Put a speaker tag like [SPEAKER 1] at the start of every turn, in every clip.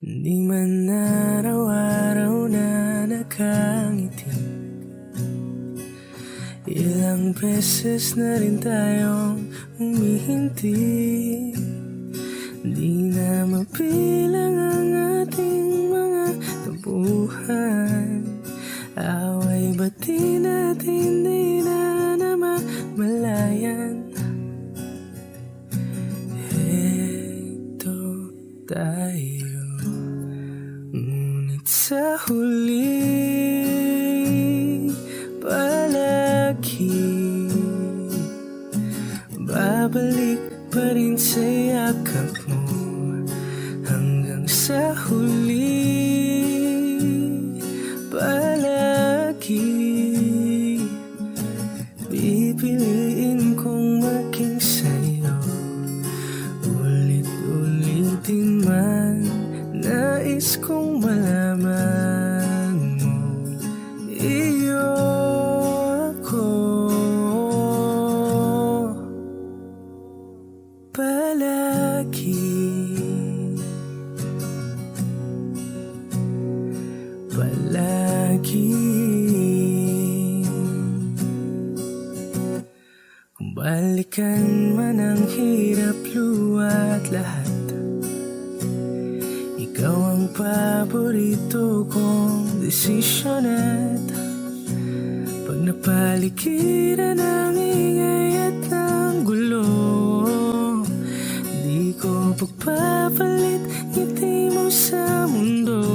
[SPEAKER 1] Di man araw-araw na nakangiti, ilang beses na rin tayong humihinti. Di na mapilang ang ating mga tampuhan, away bati natin di na namamalayan. Heto tayo, ngunit sa huli palagi babalik pa rin sa yakap mo. Hanggang sa huli palagi pipiliin kong maging sa'yo. Ulit-ulitin man, nais kong malaman mo, iyo ako. Palagi, palagi. Kung balikan man ang hirap, luwa't lahat, ikaw ang paborito kong desisyon. At pag napaligiran ng ingay at ng gulo, di ko pagpapalit ngiti mo sa mundo.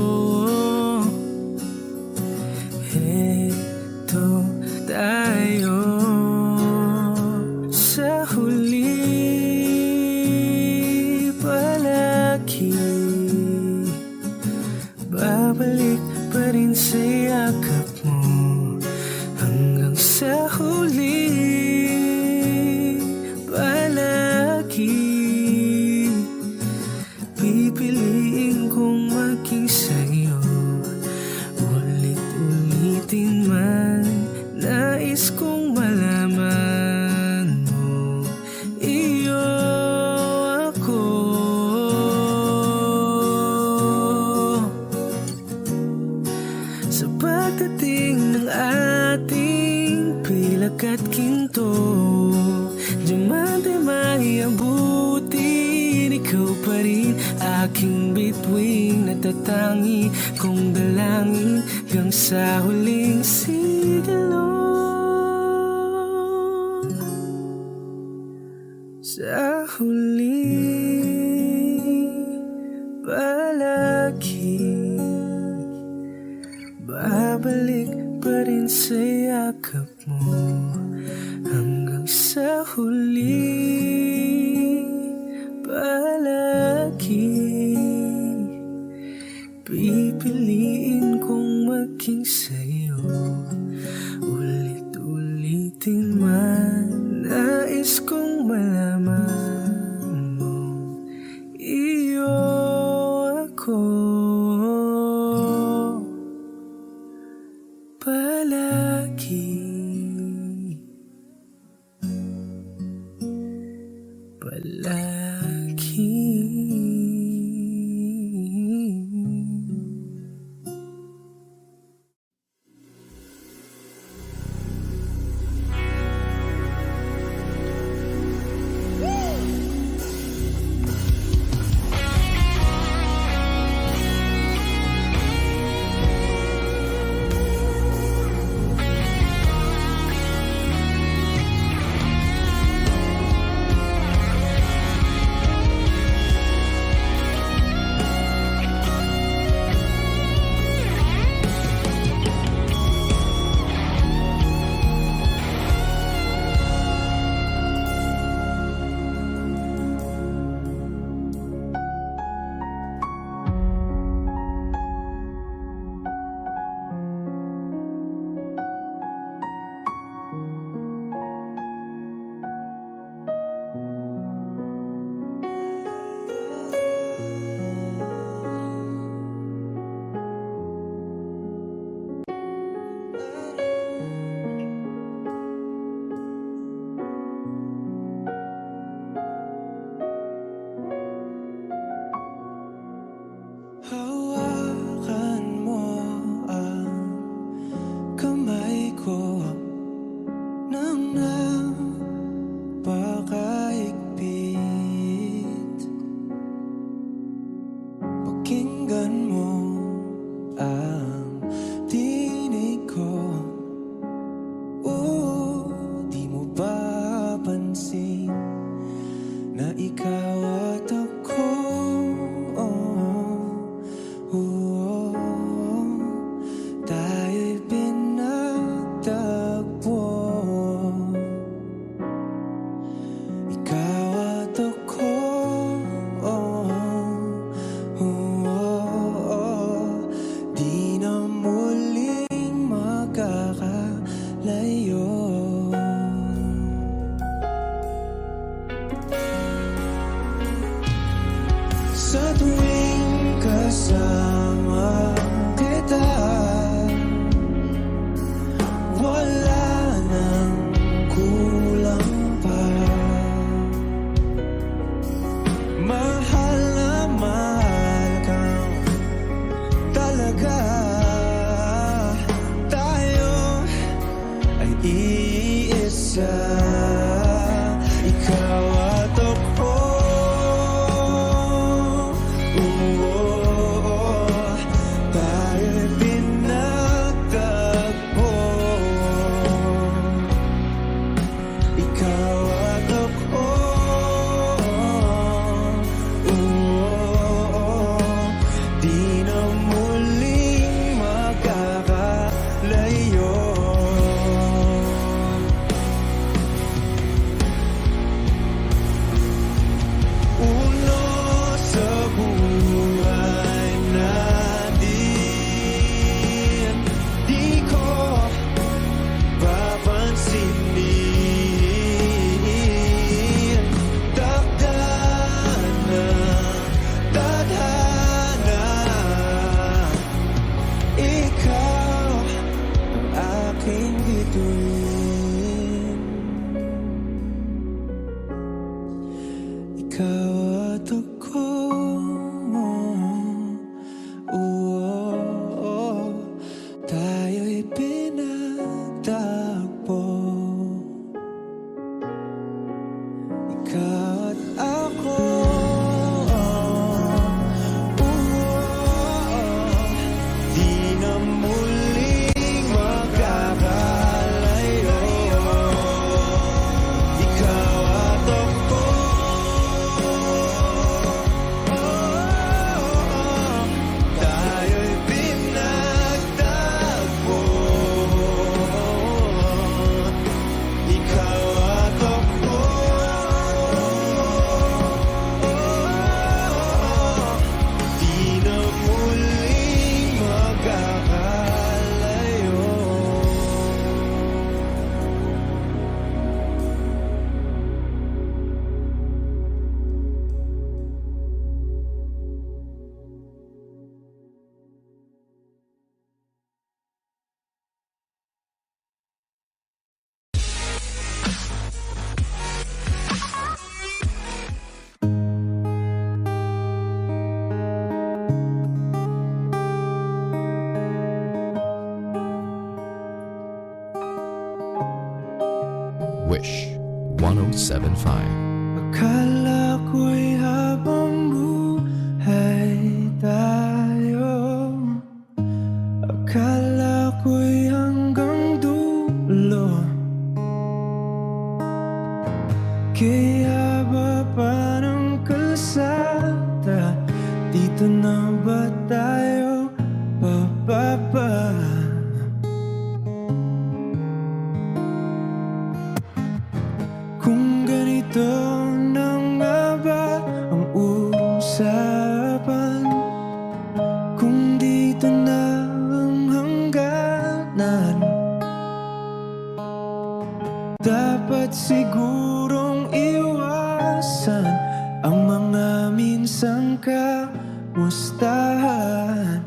[SPEAKER 1] Heto tayo sa huli palagi, babalik pa rin sa yakap mo. Hanggang sa huli palagi pipiliin kong maging sa'yo. Ulit-ulitin man, nais kong malaman mo, iyo ako. Sa pagdating ng ating pilak at ginto, diamante maiabutin, ikaw pa rin aking bituin, natatangi kong dalangin hanggang sa huling sigilo. Sa huli palagi babalik pa rin sa yakap mo. Hanggang sa huli palagi pipiliin kong maging sa'yo. Ulit-ulitin man, nais kong malaman mo, iyo ako. Palagi, palagi. na ikaw at ako. Tayo'y pinagtagpo. Ikaw at ako. Di na muling makakalayo. Sa tuwing kasama kita, wala nang kulang pa. Mahal na mahal kang talaga. Tayo ay iisa. Ikaw at ako. Tayo'y pinagtagpo. Ikaw at ako. Di na muling makakalayo. Uno sa buhay natin, di ko papansinin. Takdan na tadhana, ikaw ang aking bituin. Ikaw at ako. Tayo'y pinagtagpo. Ikaw at ako. Di na muling makakalayo. Ikaw at ako. Tayo'y pinagtagpo. Ikaw at ako. Di na muling makakalayo.
[SPEAKER 2] Wish 1075.
[SPEAKER 1] Akala ko'y habang buhay tayo. Akala ko'y hanggang dulo. Kaya ba parang kalsada? Dito na ba tayo bababa? Kung ganito na nga ba ang usapan, kung dito na ang hangganan, dapat sigurong iwasan ang mga minsang kamustahan.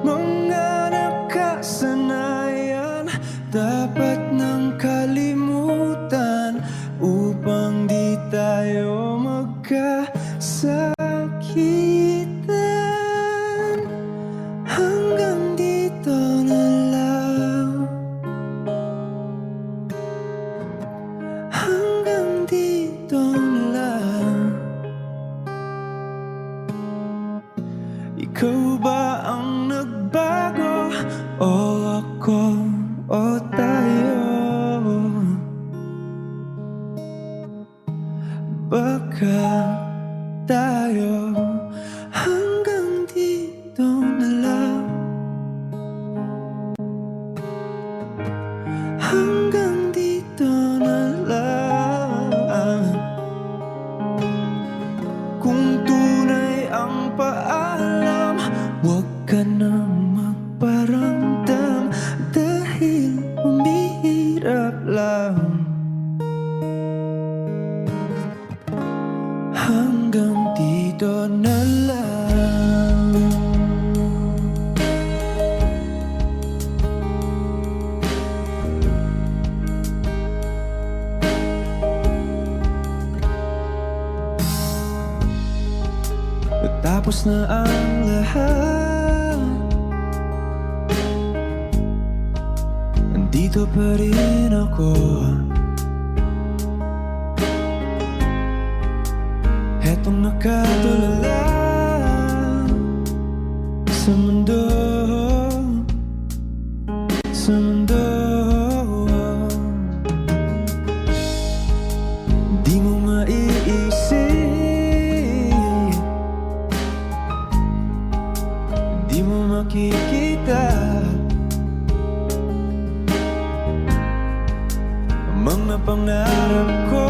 [SPEAKER 1] Mga nakasanayan dapat nang kalimutan upang di tayo magkasakitan. Hanggang dito na lang. Hanggang dito na lang. Ikaw ba ang nagbago? O ako? O tayo? ka tayo hanggang dito na lang. Hanggang dito na lang. Kung tunay ang paalam, huwag ka nang magparamdam dahil umihirap lang. Hanggang dito na lang. Tapos na ang lahat, nandito pa rin ako. Hetong nakatulala sa mundo, sa mundo. Di mo maiisip, di mo makikita ang mga pangarap ko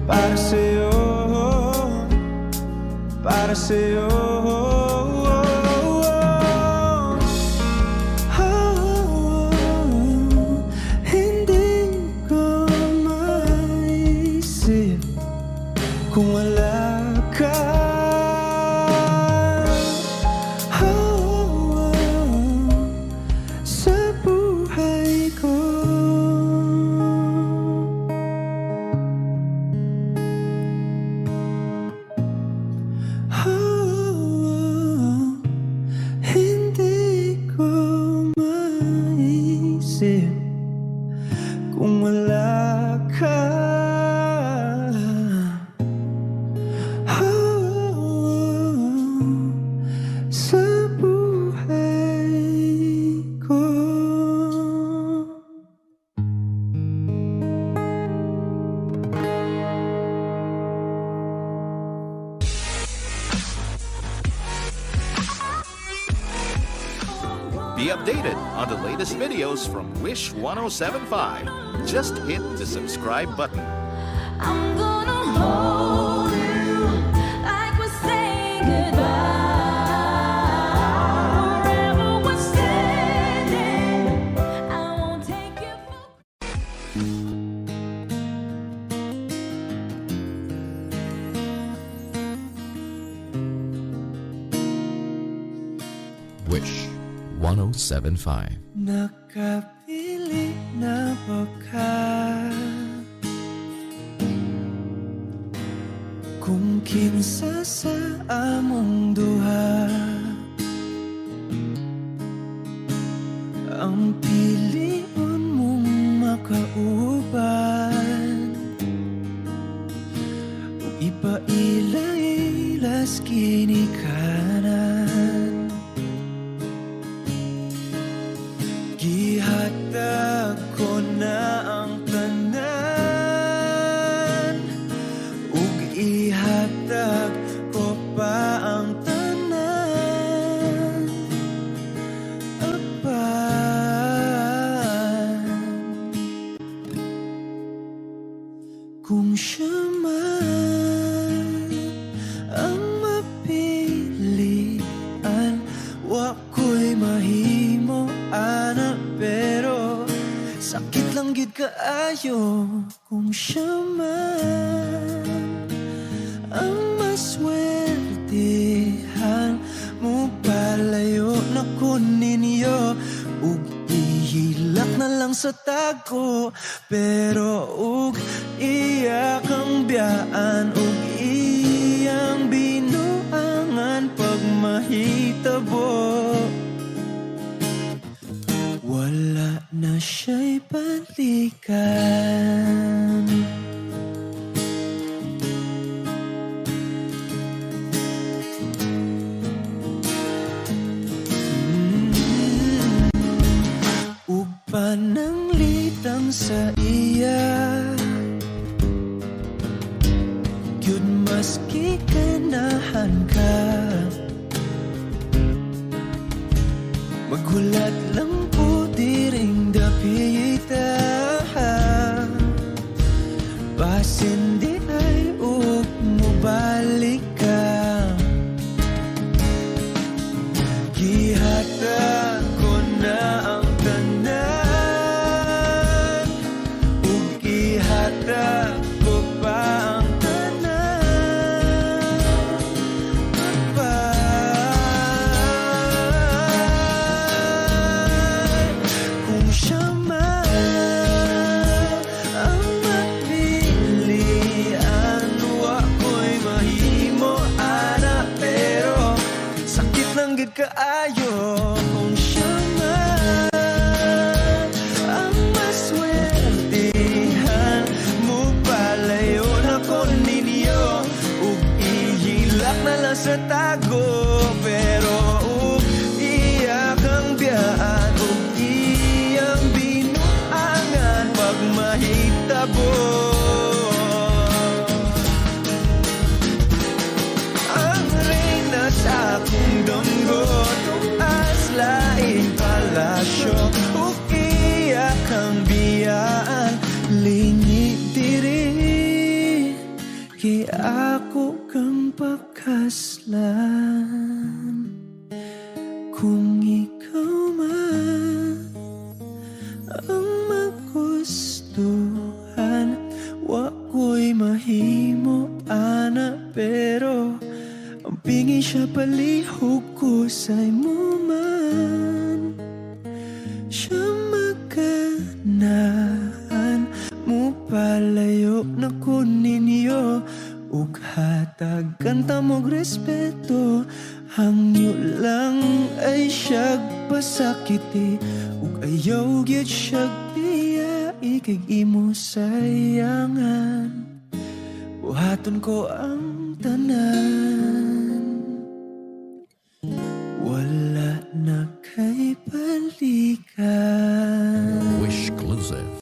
[SPEAKER 1] para sa'yo, para sa'yo. Hindi ko maisip kung wala ka. Sa buhay ko. Hindi ko maisip kung wala ka. Sa buhay ko.
[SPEAKER 3] Be updated on the latest videos from Wish 1075. Just hit the subscribe button.
[SPEAKER 4] I'm gonna hold you like we're saying goodbye. Wherever we're standing, I won't take you for
[SPEAKER 2] Wish 1075.
[SPEAKER 1] Nakapili na ba ka? Kung kinsa sa among duha ang piliun mong makauban, ug ipaila-ilas kini kanan. Gihatag ko na ang tanan, ug ihatag ko pa ang tanan. Apan kung siya man ang mapilian, wako'y mahimo ana, pero sakit lang gid kaayo kung siya man ang maswertehan. Mo palayo na ko ninyo, ug ihilak na lang sa tago, pero ug iya kang biyaan, ug iyang binuangan pag mahitabo. Wala na siya'y balikan. Pananglitang sa iya, yun maski ganahan ka. Magulat lang po di ring dapita. Basin di ay ug mubalik ka. Gihata ko na ang tanan, ug gihata ko pa ang tanan. Kung siya man ang mapilian, wa ko'y mahimo ana, pero sakit lang gid kaayo. Kung siya man ang maswertihan, mupalayo na ko ninyo, ug ihilak na lang sa tago. Pero ug iya kang biyaan, ug iyang binuangan pag mahitabo. Ang reyna sa akong dunggo, tuas laing palasyo, ug iya kang biyaan, lingi diri, kay ako kang pakaslan. Kung ikaw man ang magustuhan, wa ko'y mahimo ana, pero ang pingi siya palihog ko sa'y mo man. Siya maganahan, mo palayo na ko ninyo, ug hatagan ta mong respeto. Hangyo lang ay siyag pasakiti, ug ayaw gyud siyag biyai, kay imo sayangan. Buhaton ko ang tanan, wala na kay balikan.
[SPEAKER 2] Wish exclusive.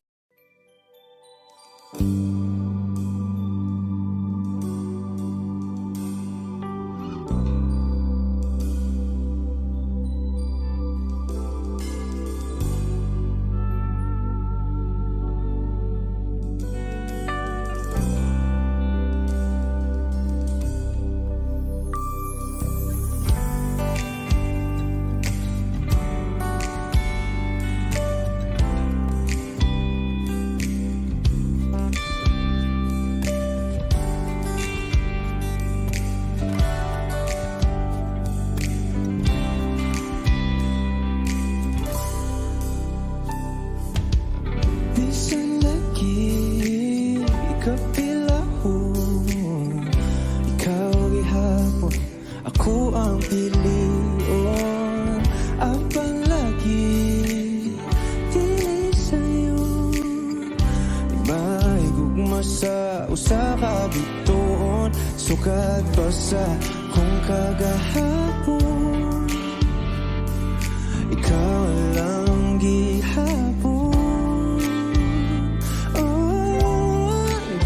[SPEAKER 1] Bisan lagi ikapilahon, ikaw gihapon, ako ang pilion. Abang lagi dili sa'yo, di maigugma sa usa ka bituon. Sukat pa sa kung kagahapon, ikaw lang gihapon.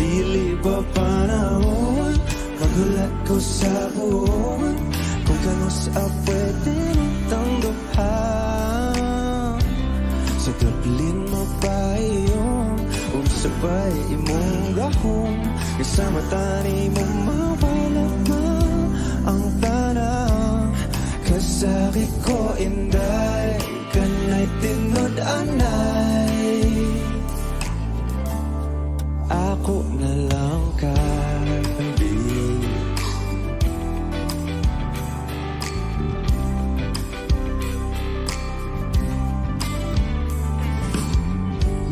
[SPEAKER 1] Dili ba panahon, magulat ko sa buwan, kung kanos pwede tanggaphan. Sa gablin mo pa iyon, sabay imong gahom, kasama tani mo mawala ma ang tanang. Kasakit ko inday, kanay tinod anay, ako na lang kabi.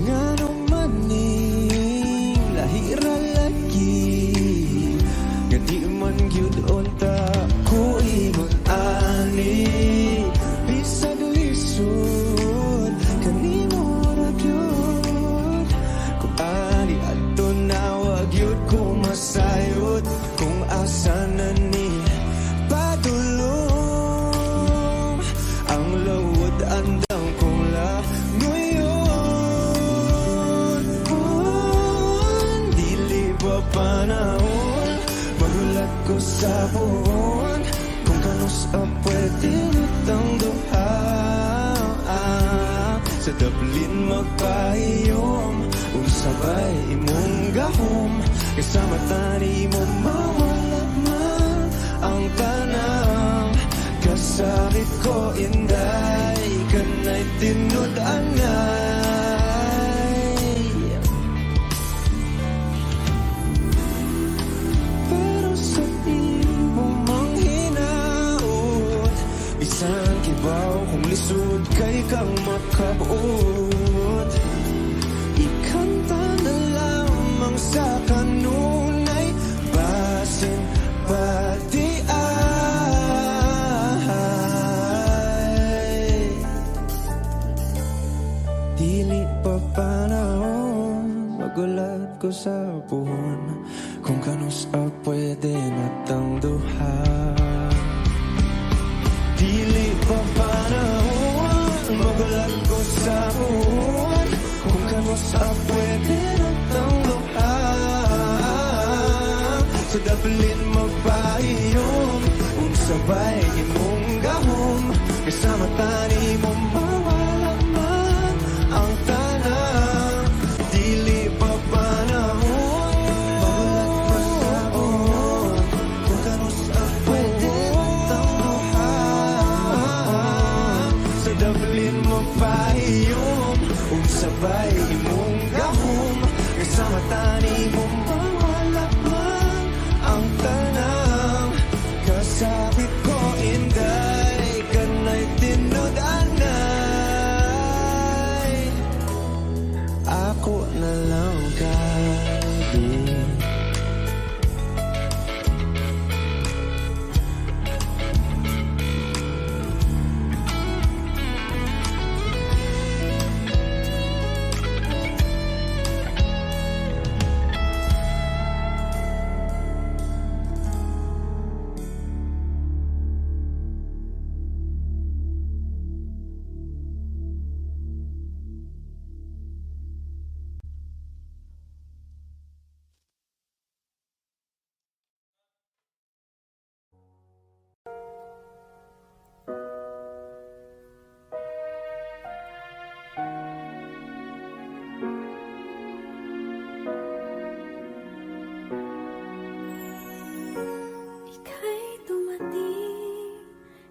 [SPEAKER 1] Nga naman ning lahira lagi, nga di man gyud unta ko ingon ani. Bisag lisod kanimo sa buwan kung kanus pwede nitang duha. Sa daplin magpahiyom unsabay imong gahom kasama tani mo mawala man ang tanang kasakit ko inday kanay tinud-anay. Pero sa imong manghinaot bisan kibaw kung lisod kay kang makabuot, ikanta na lamang sa kanunay basin pati ay dili pa panahon magulat ko sa buwan kung kanus pwede natang duha. Dili pa panahon magulat ko sa buwan kung kanus pwede natang duha. Sa daplin magpahiyom unsabay imong gahom kasama tani mo mawala man ang tanang dili pa panahon magulat ko sa buwan kung kanus pwede natang duha. Sa daplin magpahiyom unsabay imong gahom kasama tani mo mawala man ang tanang kasakit ko inday kanay tinud-anay. Ako na lang gabi
[SPEAKER 4] Ika'y dumating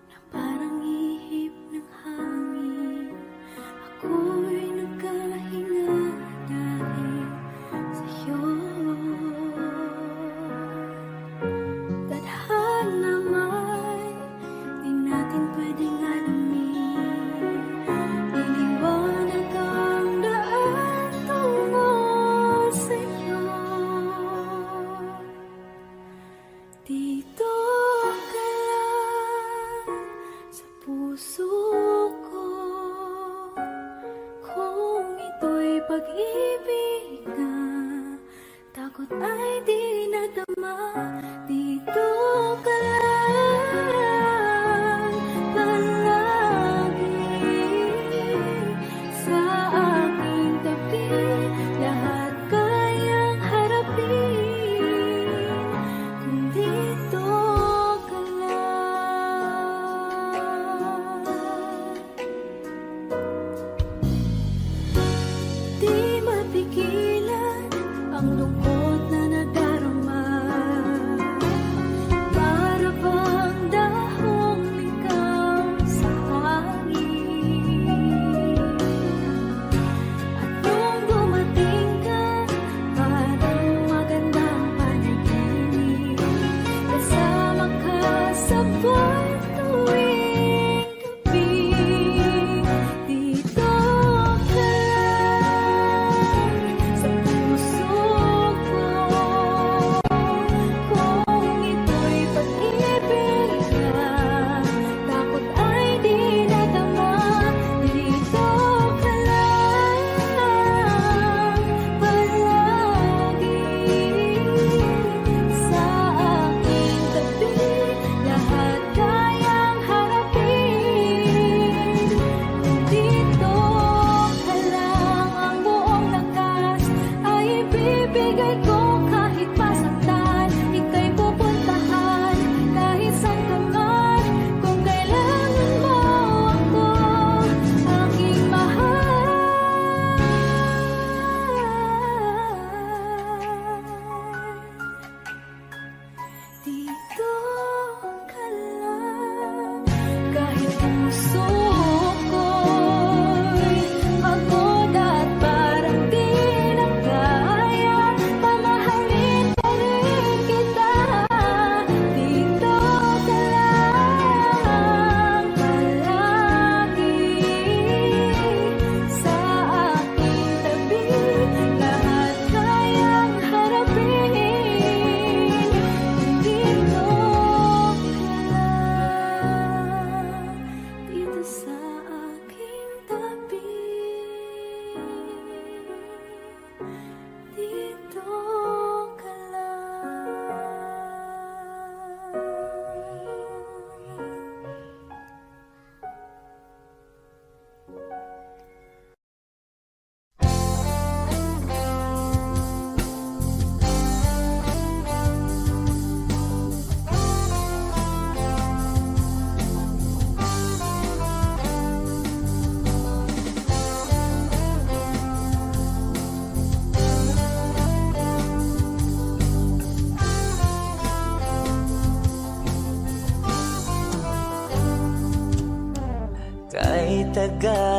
[SPEAKER 4] na parang ihip ng hangin. Ako'y nagkahinga dahil sa'yo. Tadhana may di natin pwedeng alamin. Iniwanag ang daan tungo sa'yo. Dito ka lang sa puso ko. Kung ito'y pag-ibig na takot ay di nadama. Dito ka lang palagi sa aking tabi. Lahat kayang harapin kung dito ka lang. Di mapigilan ang lungkot na nadarama. Para bang dahong ikaw sa hangin. At nung dumating ka, parang magandang panaginip. Kasama ka sa buwan tuwing gabi. Dito ka lang sa puso ko.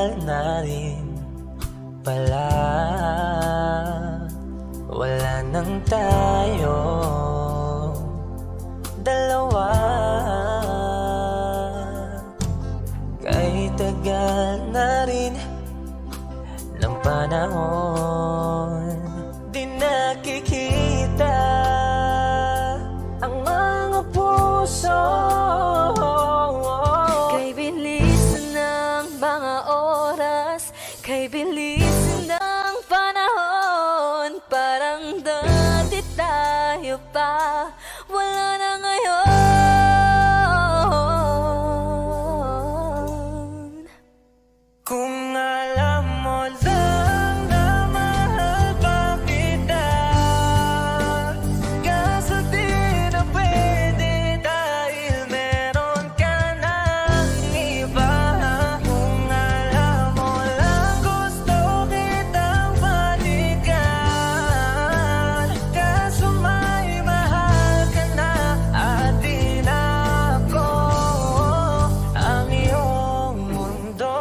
[SPEAKER 5] tagal na rin pala wala nang tayo dalawa. Kahit tagal na rin ng panahon, di nakikita ang mga puso.
[SPEAKER 4] Kay bilis ng mga oras, kay bilis ng panahon, parang dati tayo pa, wala na ngayon.
[SPEAKER 5] Kung alam mo lang na mahal pa kita, kaso di na pwede dahil meron ka ng iba. Kung alam mo lang gusto kitang balikan, kaso may mahal ka na at di na ako ang iyong mundo.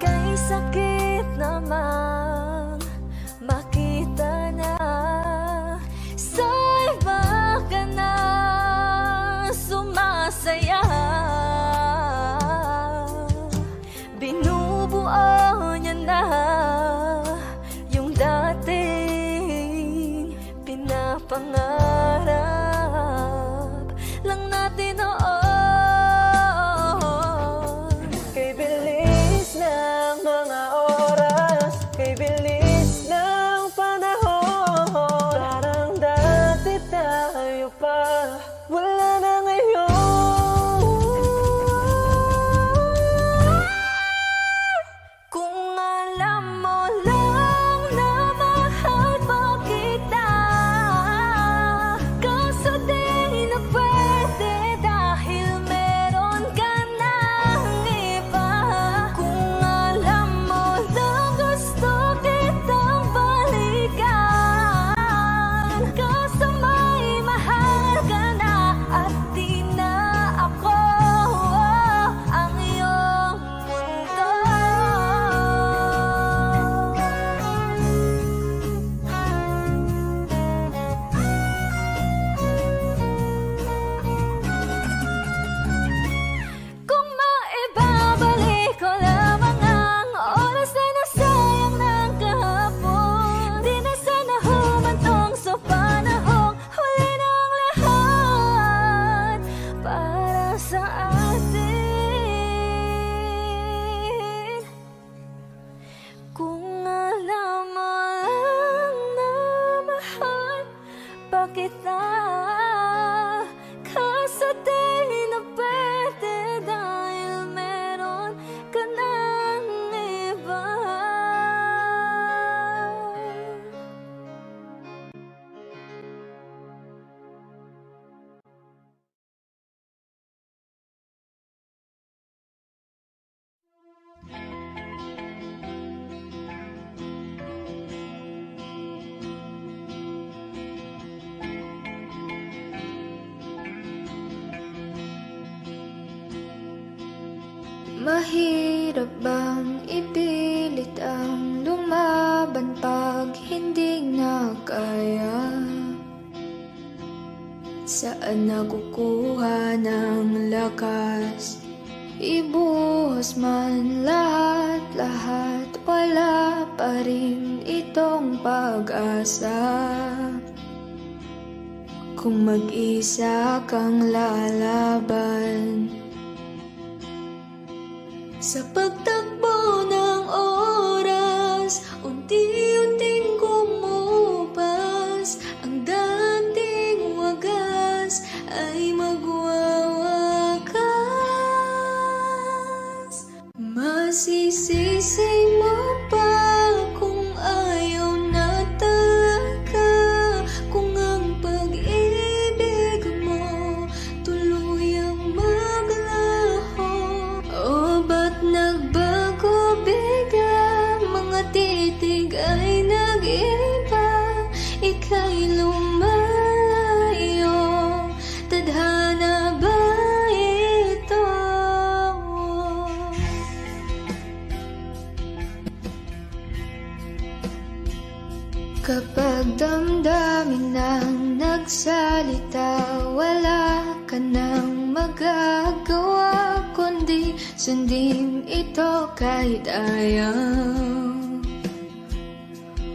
[SPEAKER 4] Kay sakit namang makita na sa iba ka na sumasaya. Binubuo niya na yung dating pinapangarap lang natin noon.
[SPEAKER 5] Kay bilis ng mga oras, kay bilis ng panahon, parang dati tayo pa, wala na ngayon.
[SPEAKER 4] Kung alam mo lang na mahal pa kita, kaso di na pwede dahil meron ka ng iba. Kung alam mo lang gusto kitang balikan, kaso may mahal ka na at di na ako ang iyong mundo. Kung maibabalik ko lamang ang oras na nasayang ng kahapon, di na sana humantong sa panahong huli ng lahat para sa atin. Kung alam mo lang na mahal pa kita, kaso di na pwede dahil meron ka ng iba.
[SPEAKER 6] Mahirap bang ipilit ang lumaban pag hindi na kaya? Saan nakukuha ng lakas? Ibuhos man lahat-lahat, wala pa rin itong pag-asa. Kung mag-isa kang lalaban sa pagtakbo ng oras, unti-unting kumupas, ang dating wagas ay magwawakas. Masisisi mo pa kung ayaw na talaga, kung ang pag-ibig mo tuluyang maglaho. O ba't nagbago bigla? ika'y lumayo. Tadhana ba ito? Kapag damdamin nang nagsalita, wala ka nang magagawa kundi sundin ito kahit ayaw.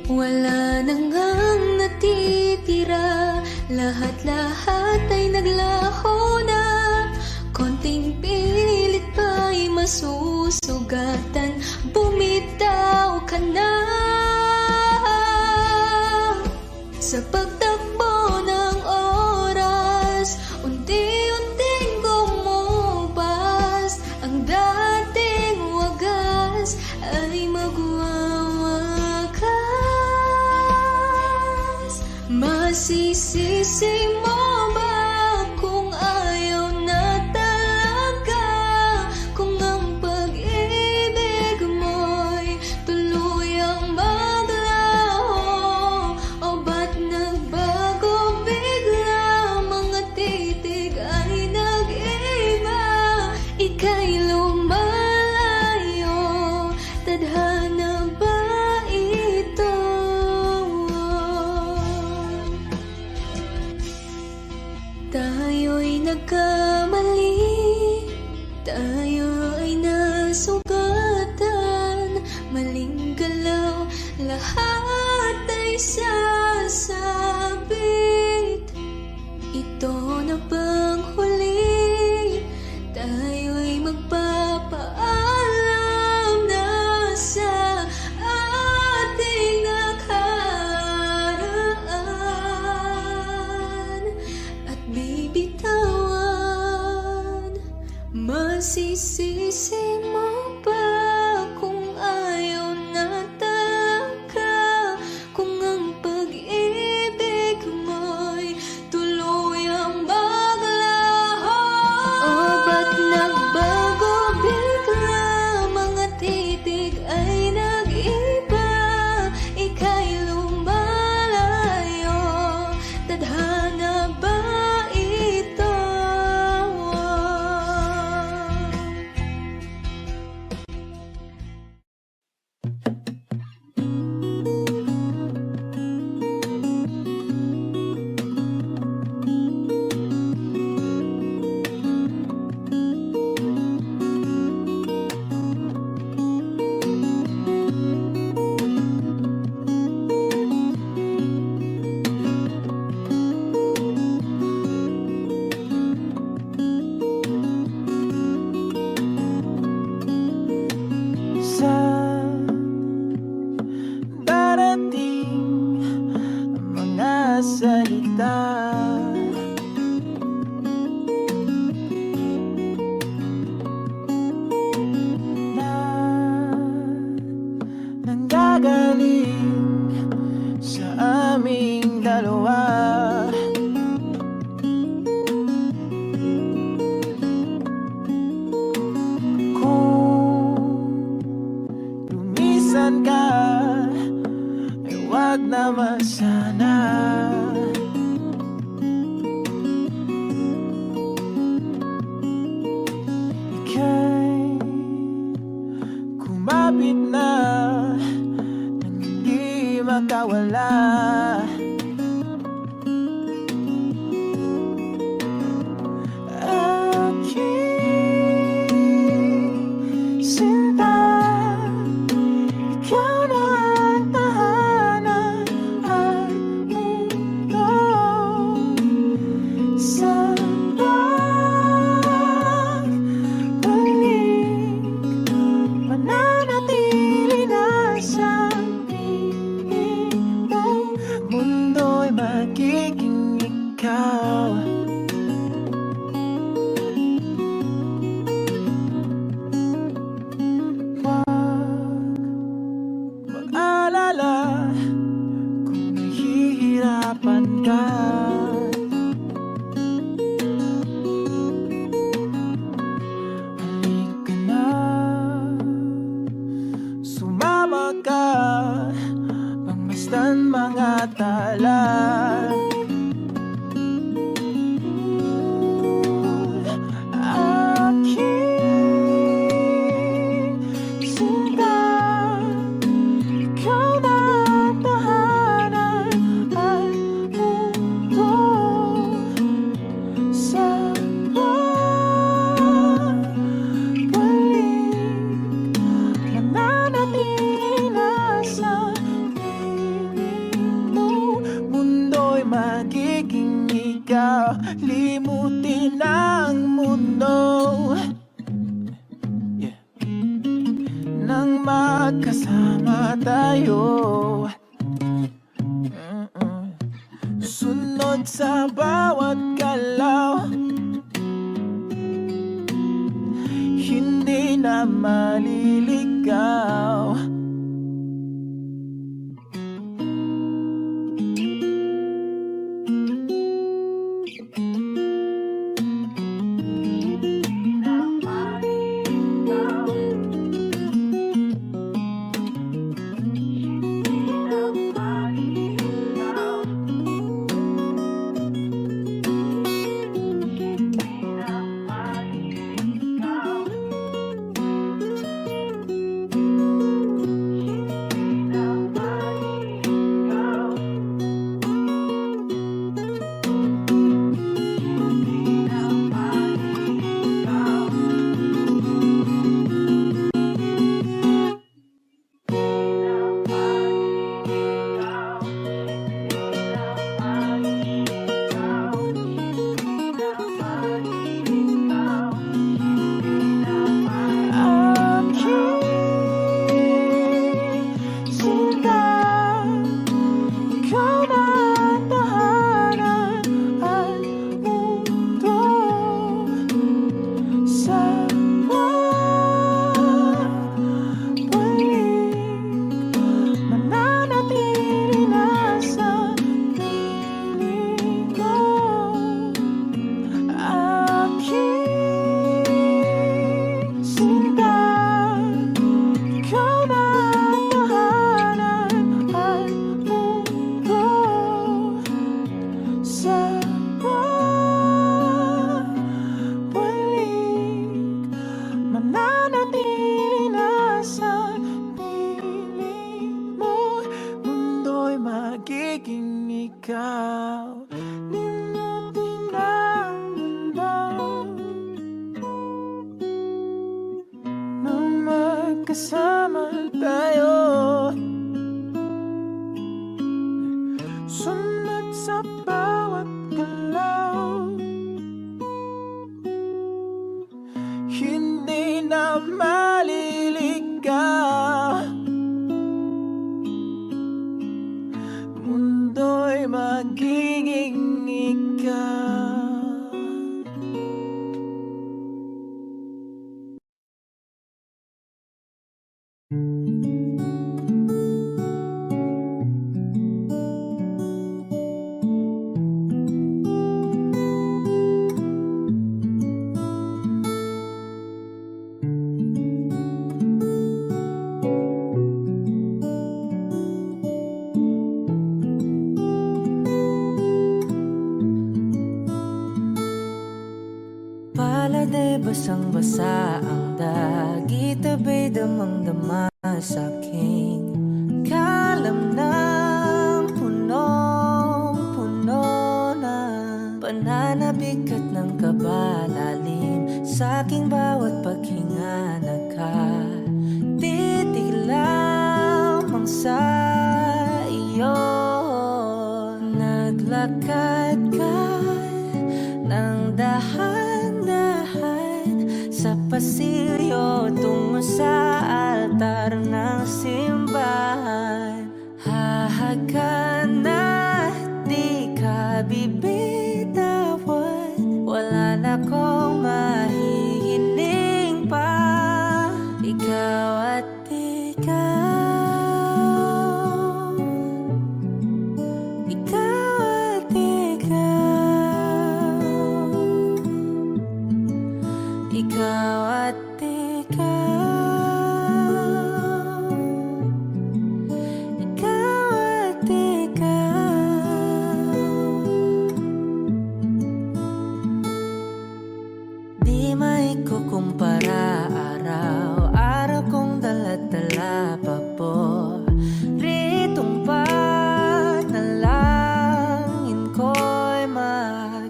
[SPEAKER 6] Wala na ngang natitira, lahat-lahat ay naglaho na. Konting pilit pa'y masusugatan, bumitaw ka na. Sa pagtakbo ng oras, unti-unting gumupas, ang dating wagas ay magwawakas. Masisisi mo ba kung ayaw na talaga? Kung ang pag-ibig mo'y tuluyang maglaho, o ba't nagbago bigla? Mga titig ay nag-iba, ika'y lumalayo. Tadhana ba ito? Tayo'y nagkamali, tayo ay nasugatan. Maling galaw, lahat ay sasabit. Ito na bang huli? Tayo'y magpapaalam na sa ating nakaraan at bibitawan. Masisisi mo ba kung ayaw na talaga? Kung ang pag-ibig mo'y tuluyang maglaho, o ba't nagbago bigla? Mga titig ay nag-iba, ika'y lumalayo. Tadhana ba ito?
[SPEAKER 1] Sa darating mga salita, na nanggagaling sa aming dalawa. Lumisan ka, ay wag naman sana. Ika'y kumapit na nang hindi makawala. Aking sinta, ikaw na ang tahanan at mundo. Sa pagbalik, mananatili na sa piling mo. Mundo'y magiging ikaw. Mag-alala kung nahihirapan ka. Halika na, sumama ka, pangmasdan mga tala. Aking sinta, ikaw na ang tahanan at mundo sa pagbalik. Nananatili na sa piling mo. Mundo'y magiging ikaw, limutin ang mundo. Yeah. Nang magkasama tayo, sunod sa bawat galaw, hindi na maliligaw. Magiging ikaw, limutin ang mundo. Nang magkasama tayo, sunod sa bawat galaw, hindi na maliligaw. Mundo'y magiging ikaw. Pala'y basang-basa ang dagit, abay damang-dama sa aking kalamnang punong-puno na pananabik at ng kabalalim sa aking bawat paghinga. Nakatitig lamang sa iyo, naglakad ka ng dahan-dahan sa pasilyo tungo sa altar ng simbahan. Hahagan at di ka bibitawan, wala na kong mahihiling pa. Ikaw at ikaw, ikaw at ikaw, ikaw at ikaw, ikaw at ikaw.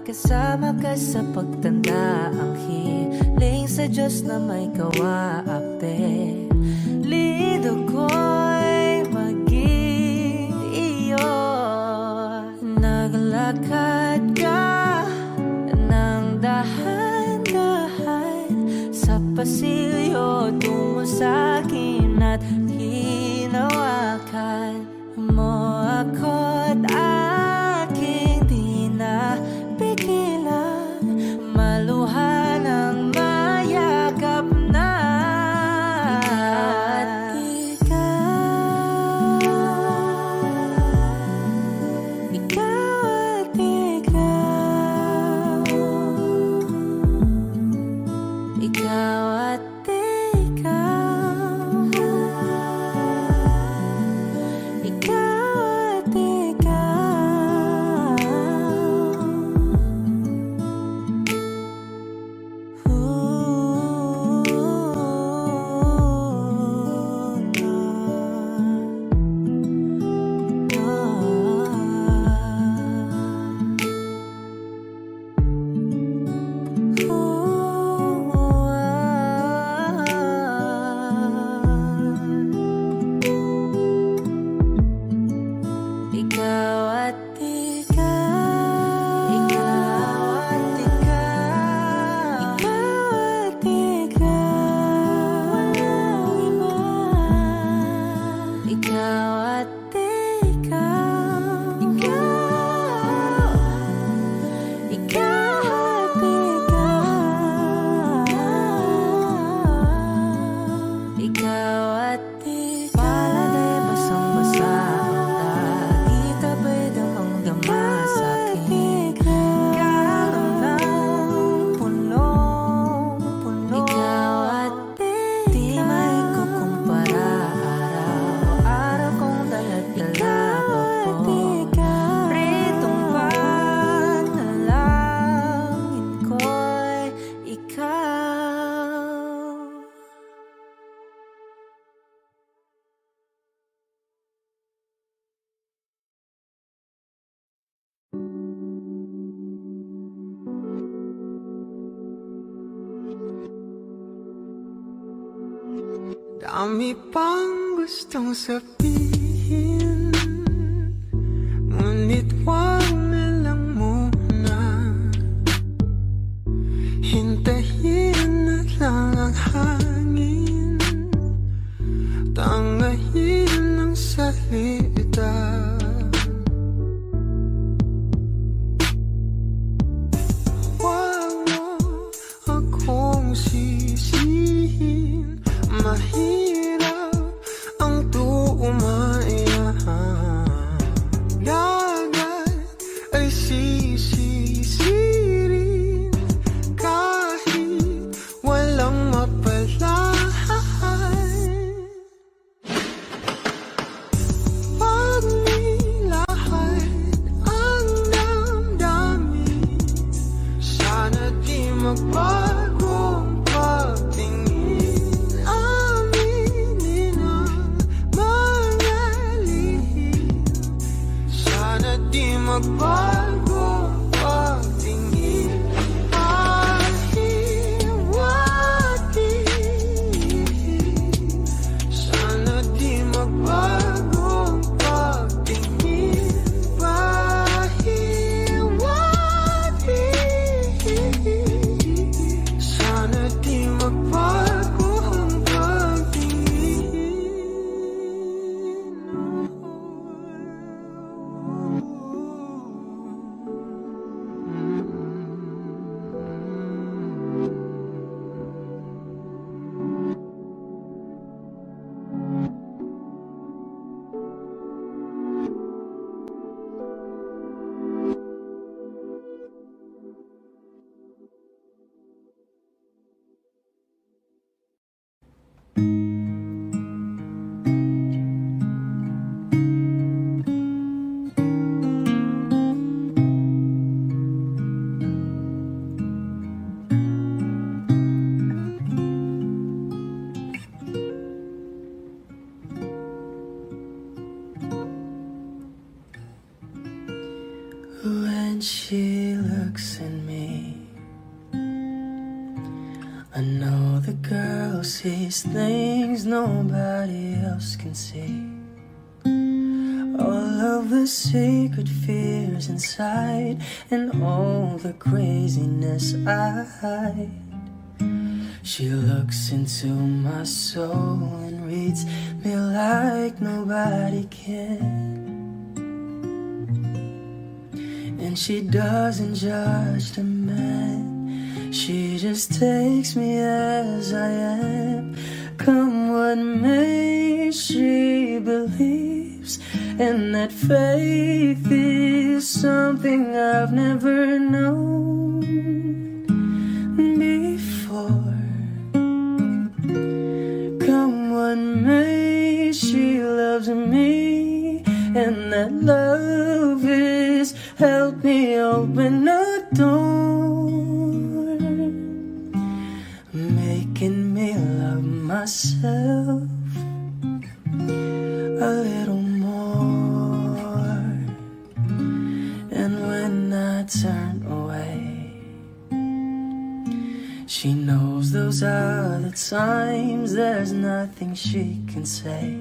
[SPEAKER 5] Kasama ka sa pagtanda, ang hiling sa Diyos na may kawaape. Lido ko'y maging iyo. Naglakad ka ng dahan-dahan sa pasilyo tungo sa akin at hinawakan mo ako't aking di na pigilan. Maluhan ang mayakap na ikaw at ikaw. Ikaw at ikaw. Ikaw at ikaw. Ikaw at ikaw. Ikaw at ikaw. Ikaw at ikaw. Walang iba. Ikaw at ikaw. Ikaw. Ikaw at ikaw. Ikaw at ikaw. Palagay basang-basa ang dagit, abay damang-dama sa akin. Kalam ng punong-puno. Ikaw at ikaw. Di maikukumpara, araw-araw kong dala-dala pa po. Pritong panalangin ko'y ikaw.
[SPEAKER 1] Dami pang gustong sabihin, ngunit wag na lang muna. Hintayin na lang ang hangin, tangayin ang salita. Wag mo akong sisihin, mahirap ang tumaya. Dagat ay sisisirin kahit walang mapalahan. Pag nilahad ang damdamin, sana di magbagong pagtingin. Aminin ang mga lihim, sana di magbagong pagtingin. Pahiwati, sana di magbagong pagtingin. Pahiwati, sana di magbago ang pagtingin. When she looks at me, I know the girl sees things nobody else can see. All of the secret fears inside, and all the craziness I hide. She looks into my soul and reads me like nobody can. And she doesn't judge the man, she just takes me as I am. Come what may, she believes, and that faith is something I've never known before. Come what may, she loves me, and that love is help me open a door, making me love myself a little more. And when I turn away, she knows those are the times there's nothing she can say,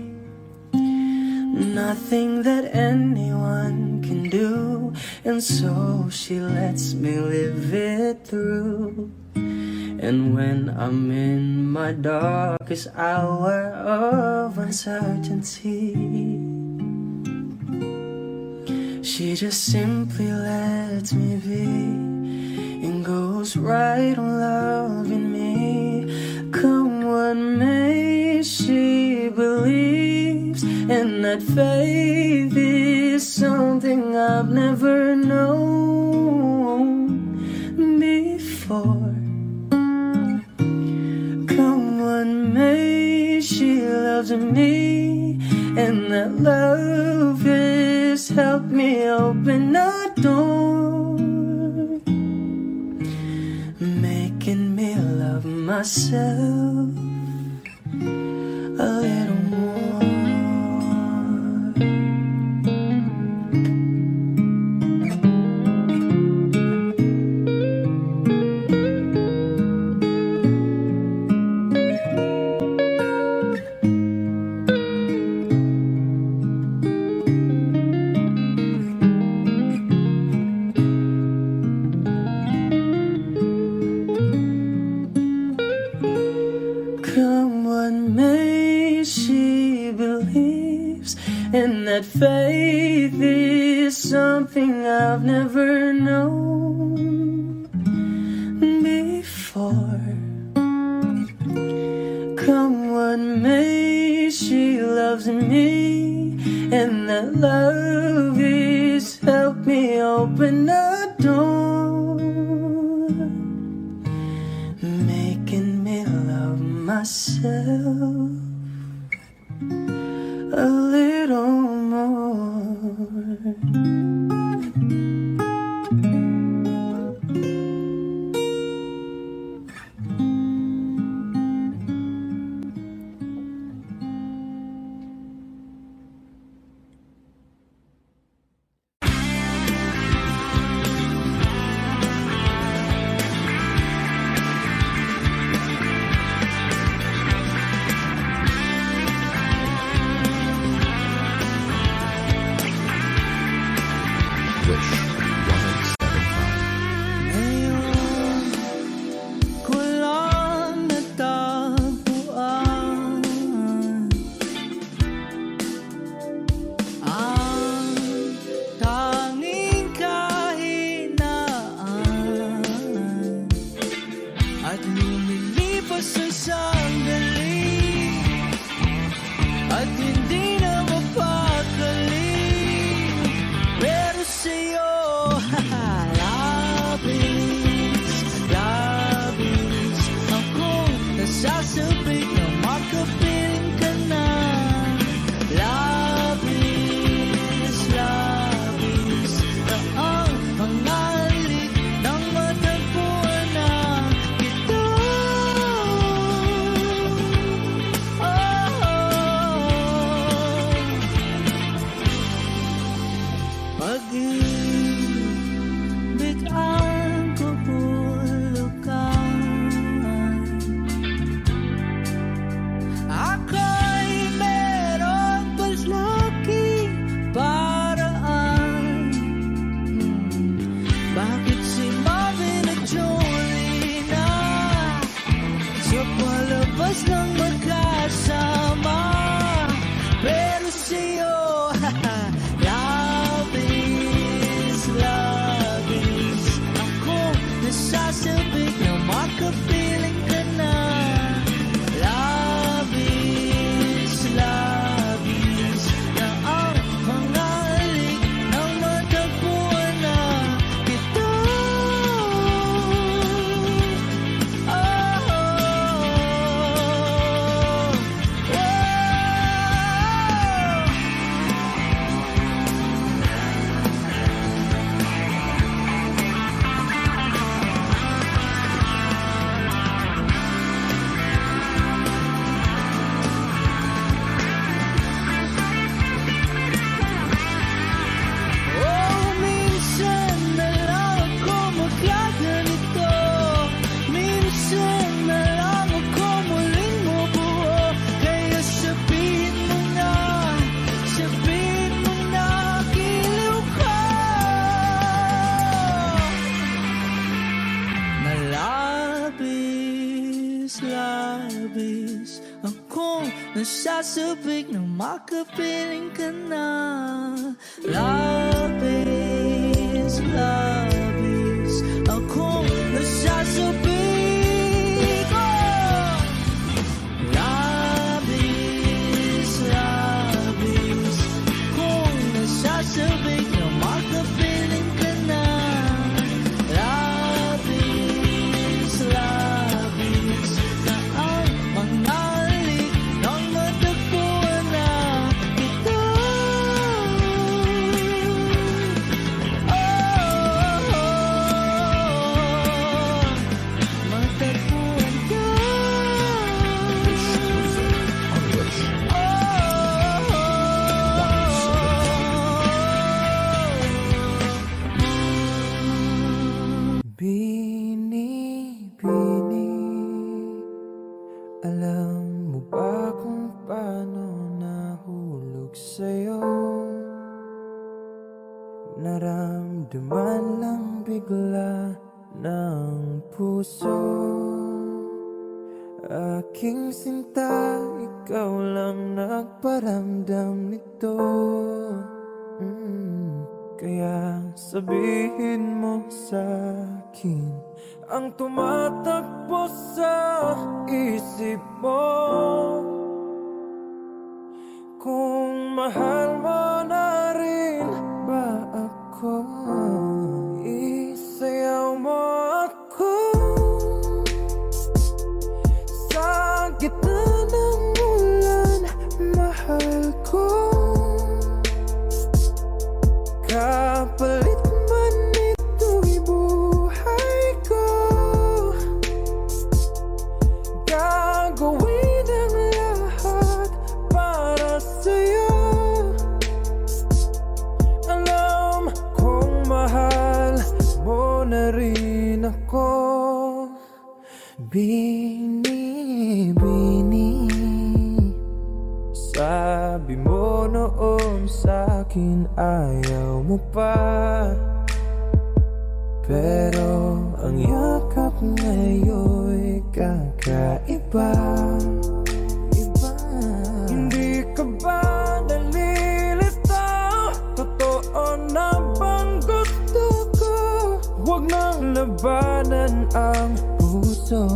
[SPEAKER 1] nothing that anyone can do, and so she lets me live it through. And when I'm in my darkest hour of uncertainty, she just simply lets me be and goes right on loving me. Come what may, she believes, and that faith is something I've never known before. Come what may, she loves me, and that love has helped me open a door, making me love myself a little more. Come what may, she believes, and that faith is something I've never known before. Come what may, she loves me, and that love is helped me open a door, making me love myself a little more. oras lang magkasama. Pero sa'yo, love is ako nasasabik na makapiling ka na. Love is na ang mga alik ng matagpuan na kita. Minsan na lang ako magkaganito. Minsan na lang ako muling mabuo. Kaya sabihin mo na giliw ka. Na labis akong nasasabik na makapiling ka na. Labis akong nasasabik. Labis akong nasasabik na makapiling ka na. Labis na ang mga alik ng matagpuan na kita. Matagpuan ka. Bini, alam mo ba kung paano nahulog sa'yo? Naramdaman lang bigla ng puso. Aking sinta, ikaw lang nagparamdam nito. Kaya sabihin mo sa'kin ang tumatakbo sa isip mo. Kung mahal mo na rin ba ako, isayaw mo ako sa gitna ng ulan, mahal ko. Kapalit man ito'y buhay ko, gagawin ang lahat para sa'yo. Alam kong mahal mo na rin ako. Bini, sabi mo noon sa'kin ayaw mo pa. Pero ang yakap ngayon'y kakaiba. Hindi ka ba nalilitaw? Totoo na bang gusto ko? Huwag nang labanan ang puso.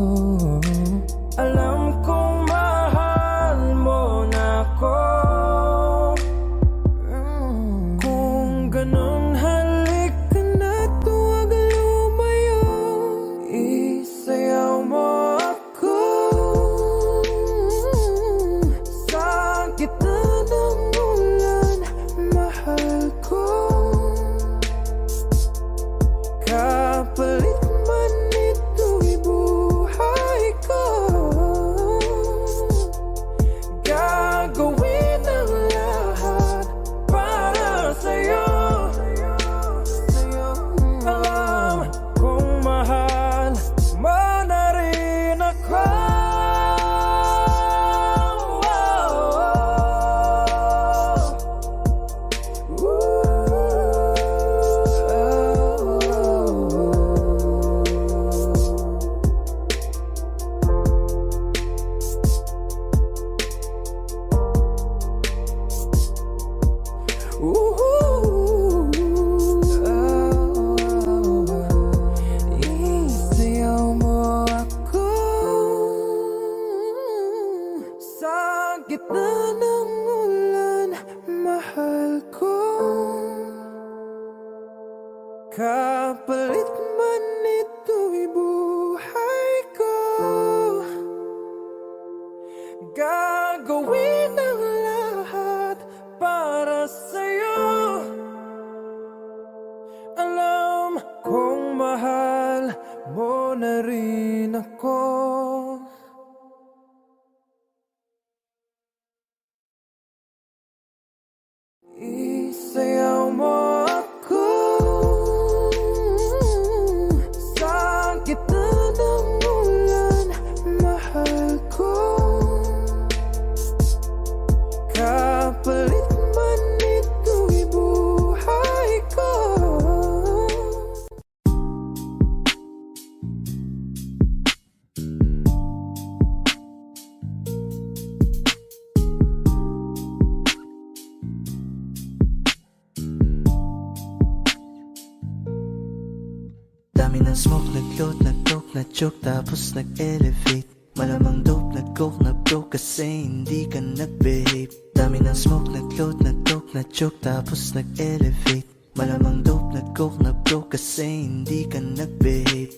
[SPEAKER 1] Alam kong mahal mo na ako. Kung ganun halik ka na, tuwag lumayo. Isayaw mo ako sa gitna ng ulan, mahal ko. Kapalit man ito'y buhay Kapalit man ito'y buhay ko, gagawin ang lahat para sa'yo. Alam kong mahal mo na rin ako. Isayaw mo ako sa gitna ng ulan, mahal ko. Kapalit man ito'y buhay ko. Dami ng smoke, nag-load, nag-coke, na-choke, tapos nag-elevate. Malamang dope, nag-coke, na-broke kasi hindi ka nag-behave. Dami ng smoke, nag-load, nag-coke, na-choke, tapos nag-elevate. Malamang dope, nag-coke, na-broke kasi hindi ka nag-behave.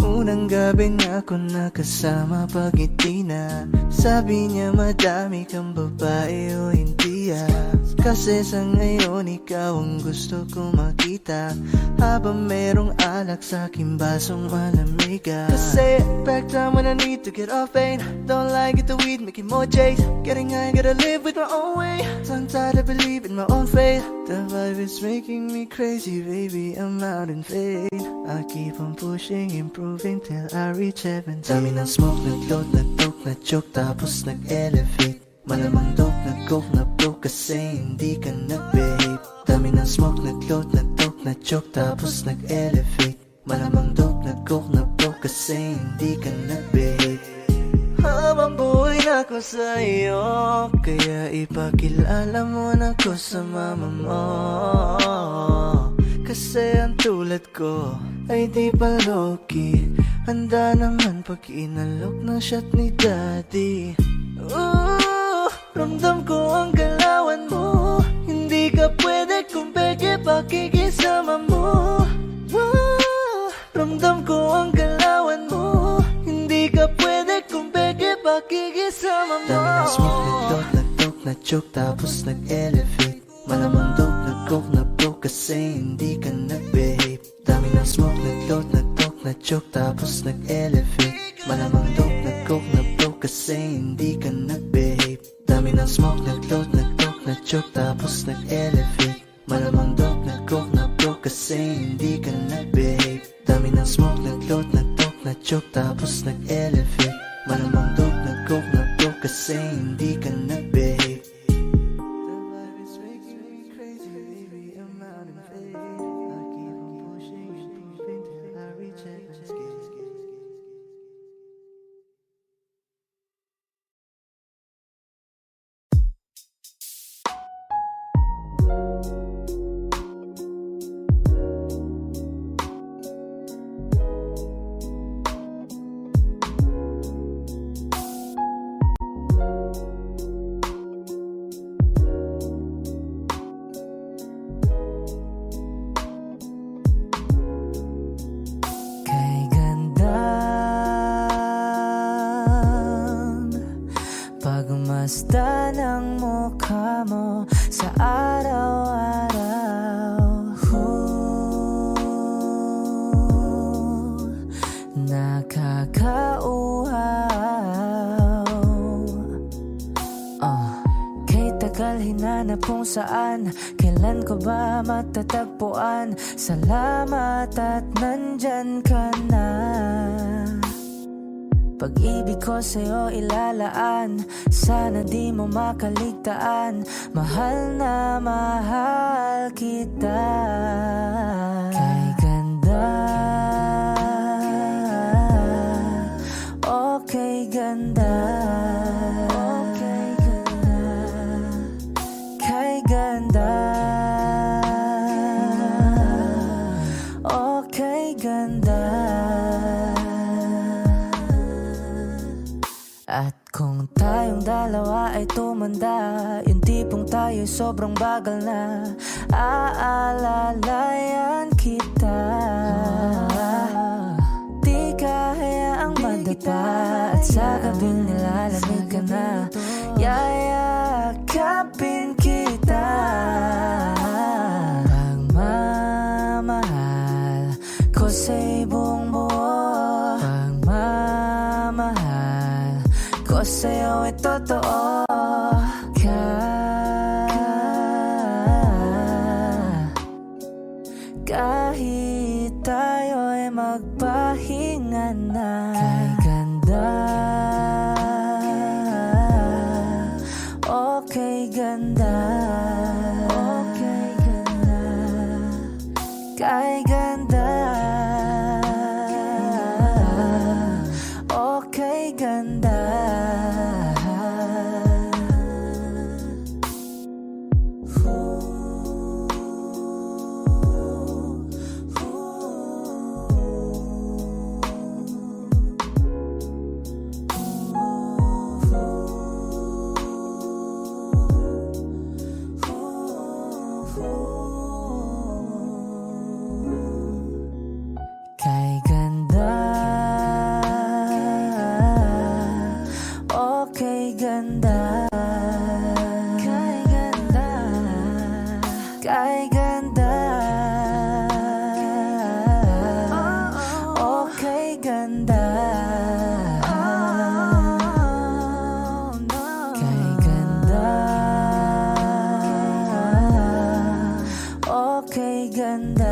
[SPEAKER 1] Unang gabi na ako nakasama pag ngiti na. Sabi niya madami kang babae o hindi Kasi sa ngayon ikaw ang gusto kong makita, habang merong alak sa aking basong malamig Kasi back time when I need to get off pain. Don't like it the weed, making more J's. Getting high, gotta live with my own way. Tongue tied, I believe in my own faith. The vibe is making me crazy, baby, I'm out in faith. I keep on pushing, improving till I reach heaven. Dami ng smoke, nag-load, nag-toke, na-choke, tapos nag-elevate. Malamang dope, nag-coke, na-broke kasi hindi ka nag-behave. Dami ng smoke, nag-load, nag-toke, na-choke, tapos nag-elevate. Malamang dope, nag-coke, na-broke kasi hindi ka nag-behave. Habang buhay na ako sa'yo, kaya ipakilala mo na ko sa mama mo. Kasi ang tulad ko ay di pa low-key, handa naman pag inalok ng shot ni daddy. Ramdam ko ang galawan mo, hindi ka pwede kung peke pakikisama mo. Ramdam ko ang galawan mo, hindi ka pwede kung peke pakikisama mo. Dami ng smoke, nag-load, nag-toke, na-choke, tapos nag-elevate. Malamang dope, nag-coke, na-broke kasi hindi ka nag-behave. Dami ng smoke, nag-load, nag-toke, na-choke, tapos nag-elevate. Malamang dope, nag-coke, na-broke kasi hindi ka nag-behave. Dami ng smoke, nag-load, nag-coke, na-choke, tapos nag-elevate. Malamang dope, nag-coke, na-broke kasi hindi ka nag-behave. Dami ng smoke, nag-load, nag-coke, na-choke, tapos nag-elevate. Malamang dope, nag-coke, na-broke kasi hindi ka nag-behave. The vibe is making me crazy, baby, I'm out in faith. I keep on pushing, improving till I reach heaven's gate. Kay gandang pagmasdan ang mukha mo sa araw-araw. Nakakauhaw. Kay tagal hinanap kung saan, kailan ko ba matatagpuan? Salamat at nandyan ka na. Pag-ibig ko sa'yo ilalaan, sana di mo makaligtaan. Mahal na mahal kita. Kay ganda, okay ganda, okay ganda, kay ganda, okay ganda. At kung tayong dalawa ay tumanda, yung tipong tayo'y sobrang bagal na, aalalayan
[SPEAKER 5] kita. Di ka hayaang madapa at sa gabing nilalamig ka na, yayakapin kita. Pagmamahal ko sa'y buong buo, pagmamahal ko sa'yo ay totoo. Kahit tayo'y magpahinga na, kay ganda, okay ganda, okay ganda, kay ganda, okay ganda. Kay ganda, okay ganda, kay ganda, kay ganda, okay ganda, kay ganda, okay ganda.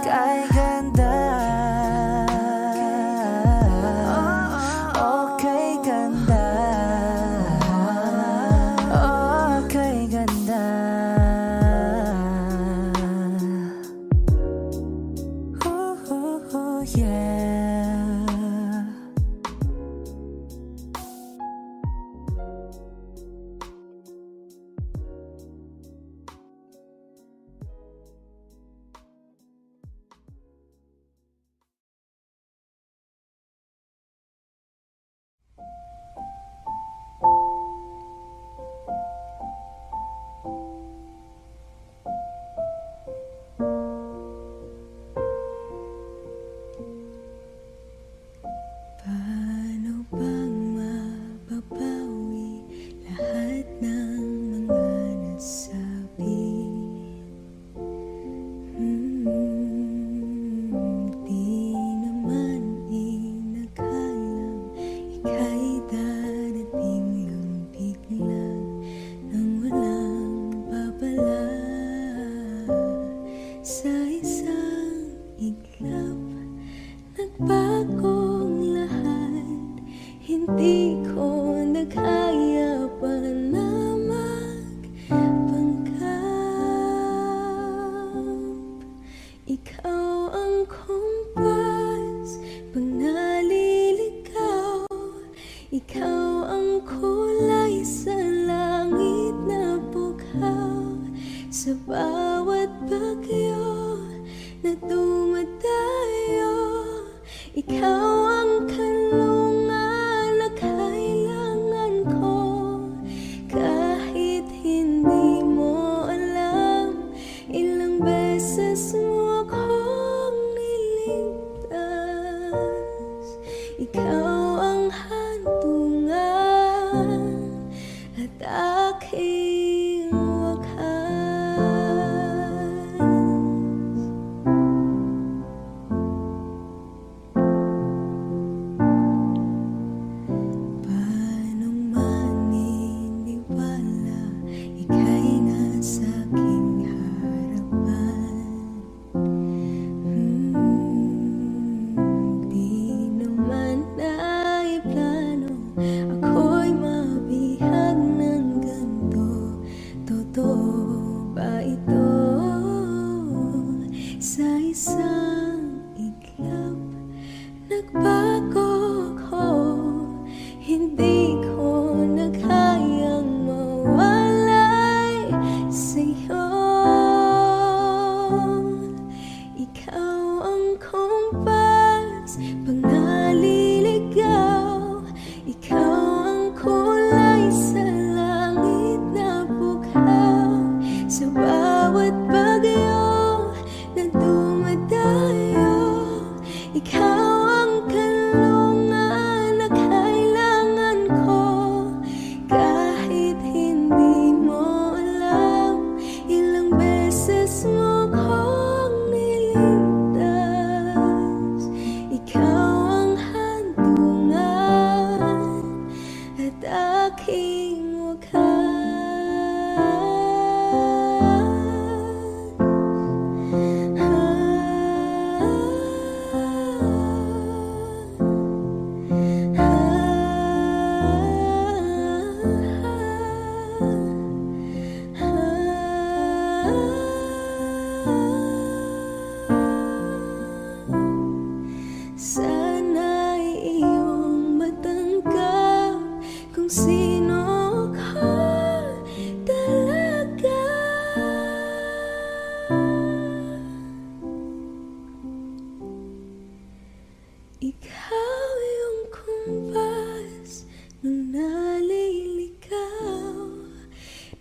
[SPEAKER 5] Kay ganda, okay ganda, okay ganda. Ooh, yeah. Paano bang mababawi lahat ng mga nasabi? Di naman inakayang ika'y darating lang biglang nang walang babala. Sa isang iglap nagbagong lahat, hindi ko na kaya pa na magpanggap. Ikaw ang kumpas pag naliligaw, ikaw ang kulay sa langit na bughaw. Sa bawat bagyo na dumadayo, ikaw ang kanlungan na kailangan ko. Kahit hindi mo alam, ilang beses mo akong niligtas. Ikaw ang hantungan at aking wakas. Paano maniniwala ika'y nasa aking harapan? Di naman naiplano ako'y mabihag ng ganito. Totoo ba ito? Sa isang iglap nagbago ko, hindi ko na kayang mawalay sa'yo. Ikaw ang kumpas pag naliligaw, ikaw ang kulay sa langit na bughaw. Sa
[SPEAKER 6] bawat bagyo na dumadayo, ikaw ang kanlungan na kailangan ko. Kahit hindi mo alam, ilang beses mo kong niligtas. Ikaw ang handungan at aking wakas. Sana'y iyong matanggap kung sino ka talaga. Ikaw yung kumpas nung naliligaw,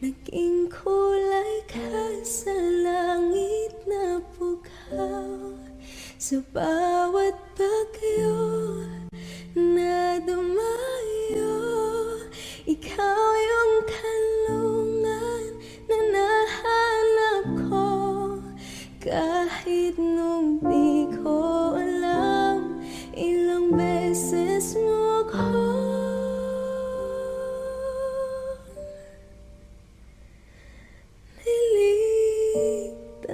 [SPEAKER 6] naging kulay ka sa langit na pukaw. Sa bawat bagyo na dumayo, ikaw yung kanlungan na nahanap ko. Kahit nung di ko alam, ilang beses mo ko niligtas.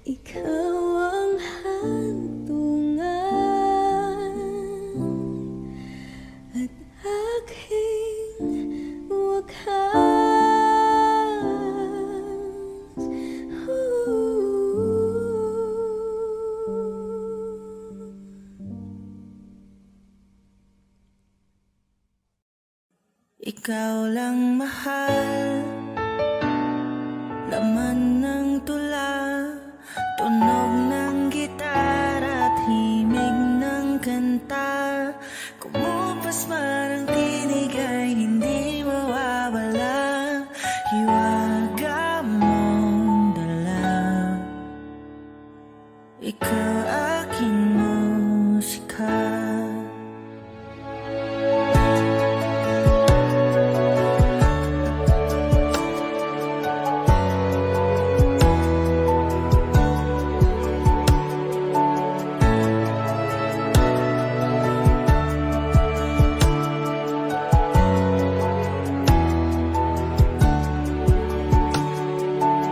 [SPEAKER 6] Ikaw ang handungan at aking wakas.
[SPEAKER 1] Ikaw lang mahal, laman ng tula, tunog ng gitara at himig ng kanta. Kumupas man ang tinig ay hindi mawawala, hiwaga mong dala. Ikaw aking musika.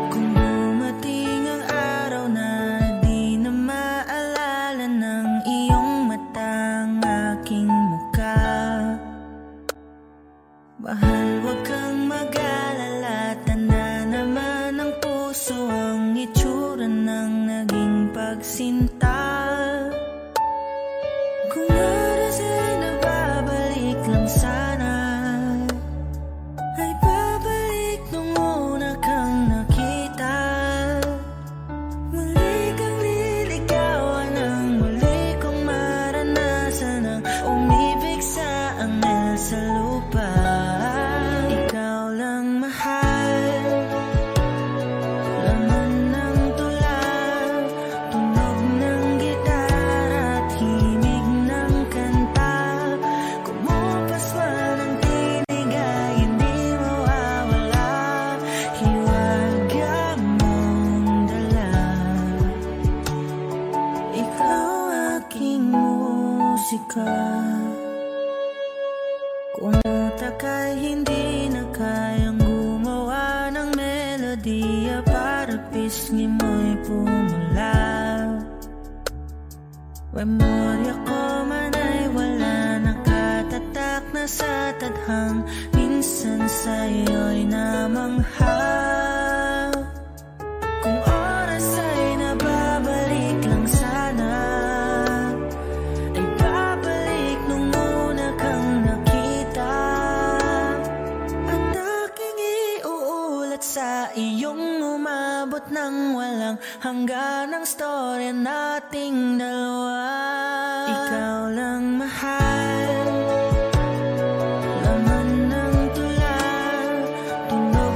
[SPEAKER 1] Kung dumating ang araw na di na maalala ng iyong matang aking muka, mahal, wag kang mag-alala, tanda naman ng puso ang itsura ng naging pagsinta. Kung oras ay nababalik lang sana, ay babalik nung una kang nakita. Muli kang liligawan, ang muli kong maranasan ang umibig sa anghel sa lupa. Ikaw lang mahal, laman ng tula, tunog ng gitara at himig ng kanta. Kumupas man ang tinig ay hindi mawawala, hiwaga mong dala. Ikaw aking musika. Kung utak ay hindi na kayang gumawa ng melodiya para pisngi mo'y pumula, memorya ko man ay wala, nakatatak na sa tadhang, minsan sa'yo'y namangha. Kung oras ay nababalik lang sana, ay babalik nung una kang nakita. At aking iuulat sa iyong umabot ng walang hanggan ang storya nating dalawa. Ikaw lang mahal, laman ng tula, tunog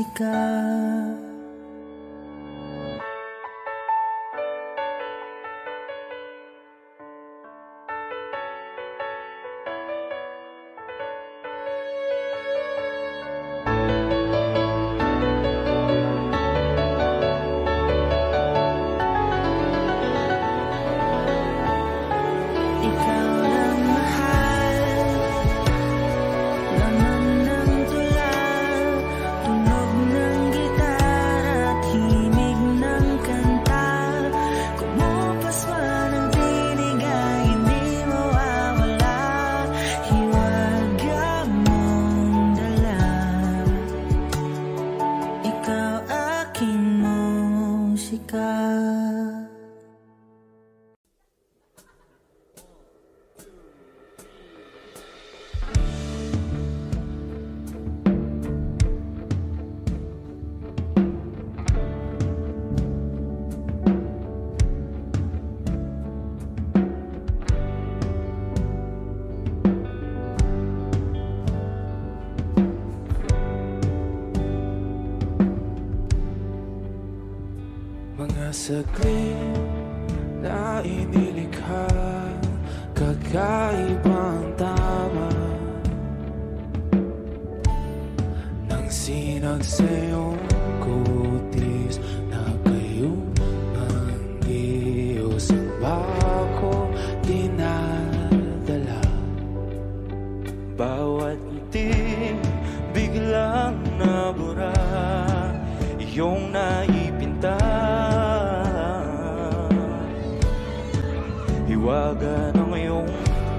[SPEAKER 1] musika. Ikaw lang mahal, lamang ng tula, tunog ng gitara at himig ng kanta. Kumupas man ang tinig ay hindi mawawala, hiwaga mong dala. Ikaw aking musika.
[SPEAKER 7] Mga saglit na inilikha, kakaibang tama nang sinag sa iyong kutis na kayong manggiyos ang bako dinadala. Bawat ngiti biglang nabura, iyong naipinta. Hiwaga ng iyong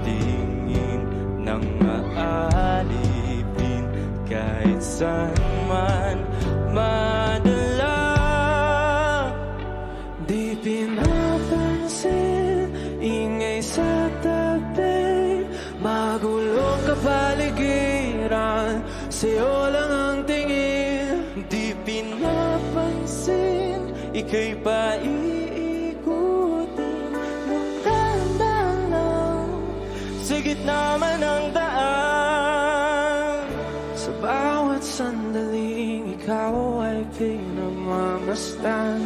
[SPEAKER 7] tingin nang maalipin kahit saan man madala. Di pinapansin, ingay sa tabi, magulong kapaligiran, sa'yo lang ang tingin. Di pinapansin, ika'y paiikutin ng dahan-dahan lang, sa gitna man ng daan. Sa bawat sandaling ikaw ay pinagmamasdan,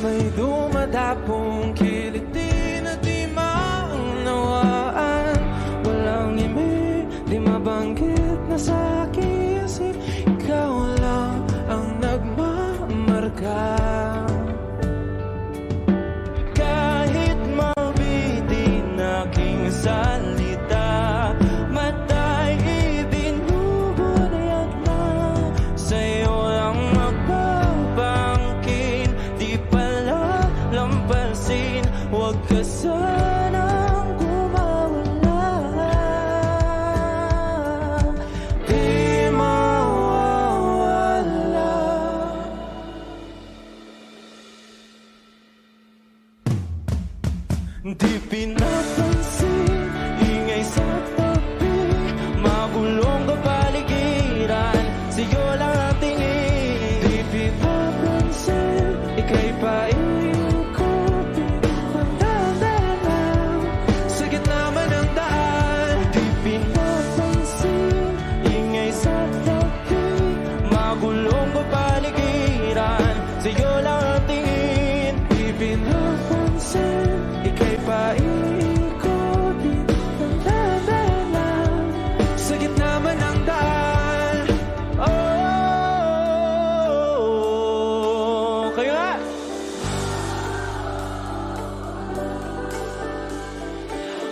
[SPEAKER 7] may dumadapong kiliti na di maunawaan. Walang imig, di mabanggit na sa aking isip, ikaw lang ang nagmamarka. Kahit mabitin aking salita, matay ibinubunayag na, sa'yo lang magbabangkin. Di pala lampasin, huwag ka sanang kumawala. Di mawawala. Di pinapansin, ingay sa tabi, magulong kapaligiran, sa'yo lang ang tingin. Di pinapansin, ika'y paiikutin ng dahan-dahan, sa gitna man ng daan. Di pinapansin, ingay sa tabi, magulong kapaligiran, sa'yo lang ang tingin. Di pinapansin, ika'y paiikutin ng dahan-dahan, sa gitna man ng daan. Oh, kayo nga!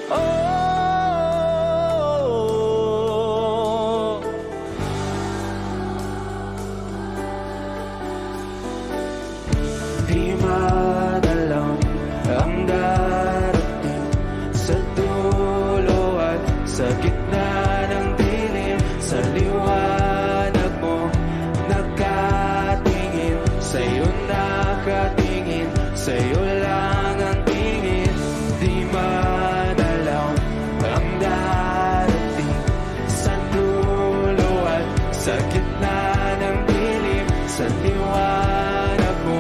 [SPEAKER 7] Oh, di madalang ang darating sa dulo at sa gitna ng dilim. Sa liwanag mo nakatingin, sa'yo nakatingin, sa'yo lang ang tingin. Di madalang ang darating sa dulo at sa gitna ng dilim. Sa liwanag mo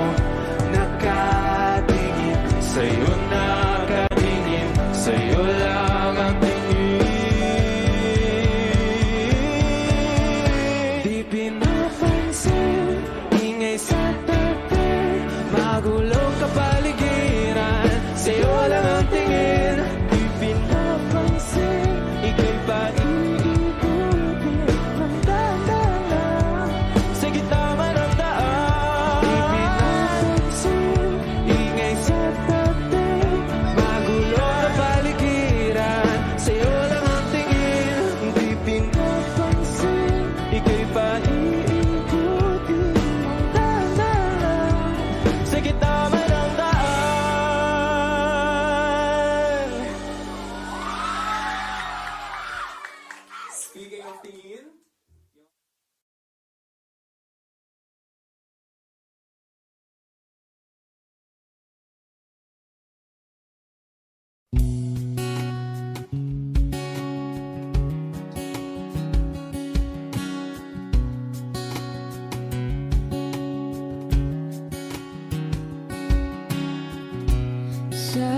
[SPEAKER 7] nakatingin, sa'yo nakatingin, sa'yo lang ang tingin. Di pinapansin,
[SPEAKER 6] Sa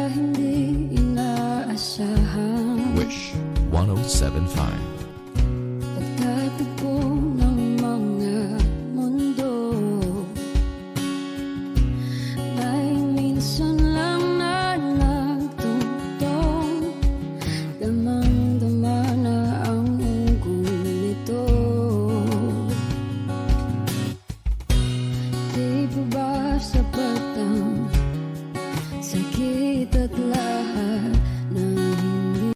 [SPEAKER 6] hindi inaasahan
[SPEAKER 2] Wish 1075.
[SPEAKER 6] pagtatagpo ng mga mundo, may minsan lang na nagtutong, damang-dama na ang ungkol nito. Di po ba sapat ang sakit at lahat ng hindi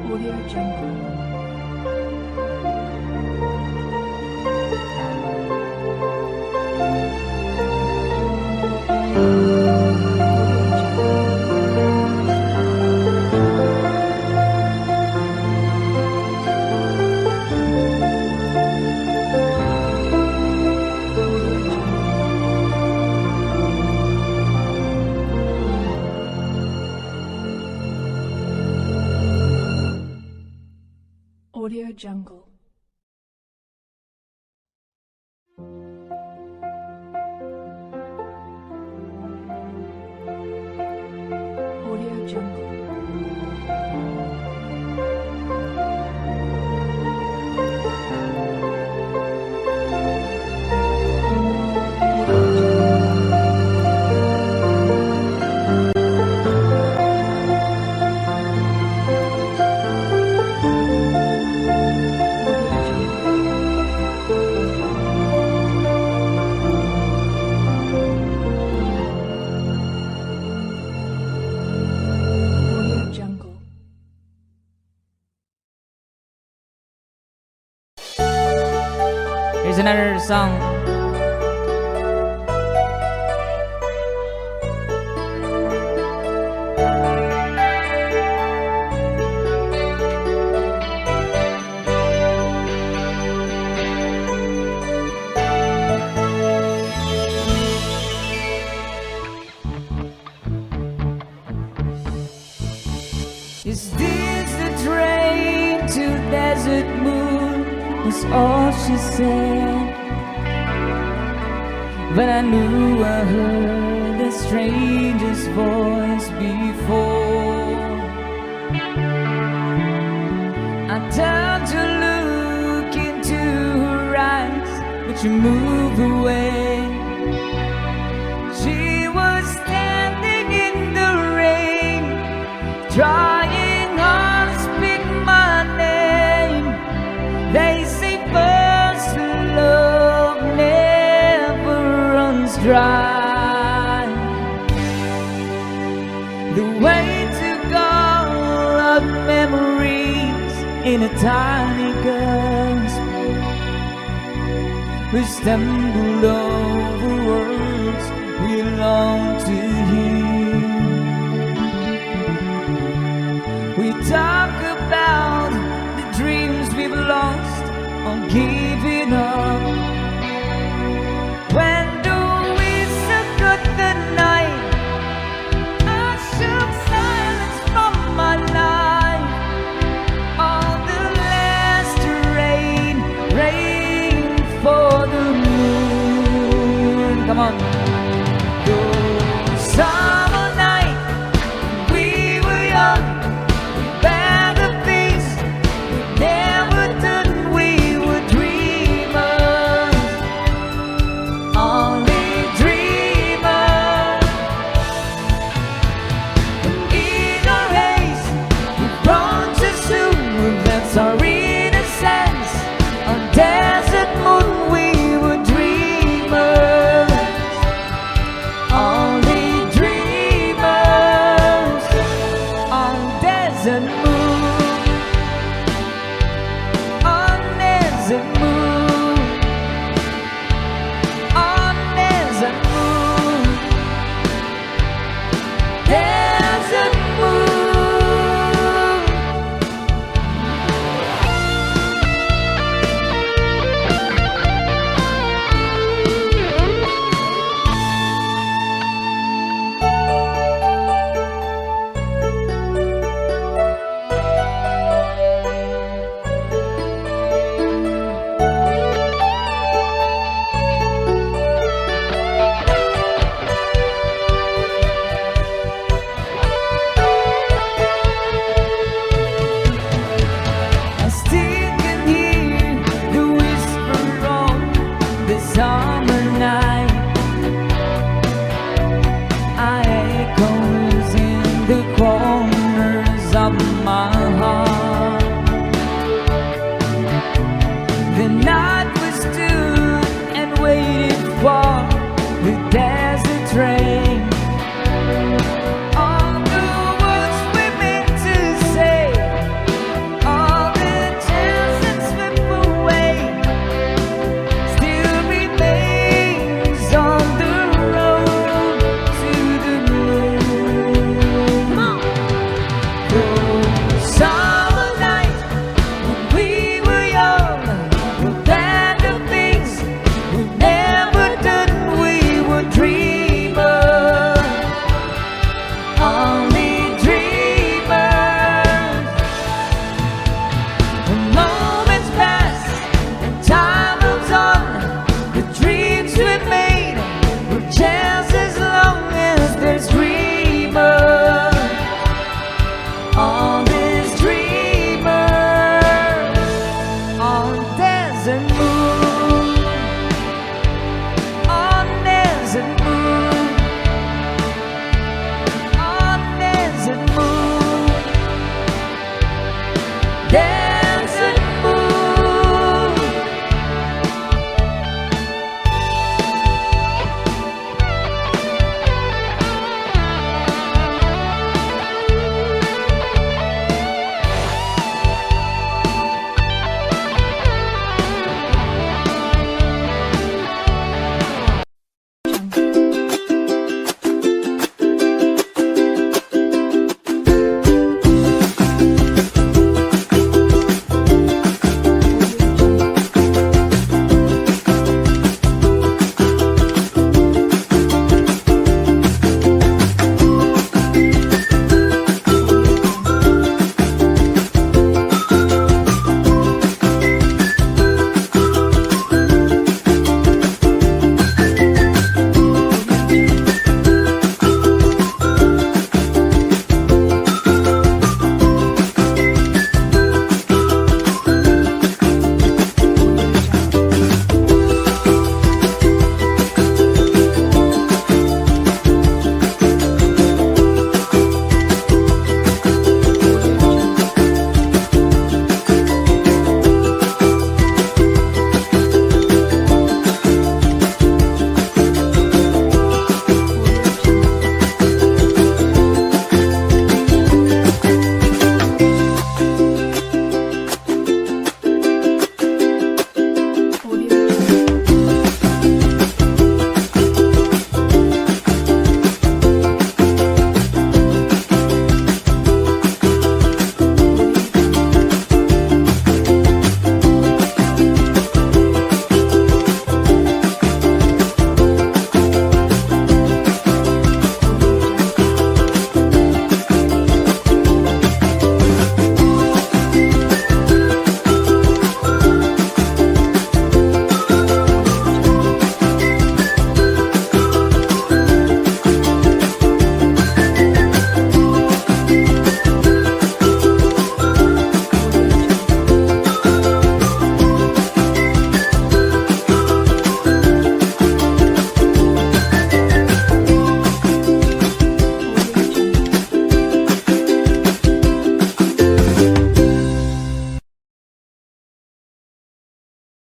[SPEAKER 8] Audio Jungle. Audio Jungle. Audio Jungle.
[SPEAKER 9] Here's another song. Is this the train to Desert Moon? Was all she said. But I knew I heard a stranger's voice before. I turned to look into her eyes, but she moved away. She was standing in the rain, trying hard to speak my name. They say first love never runs dry. The way to go of memories in a tiny gasp. We stumbled over words we long to hear. We talk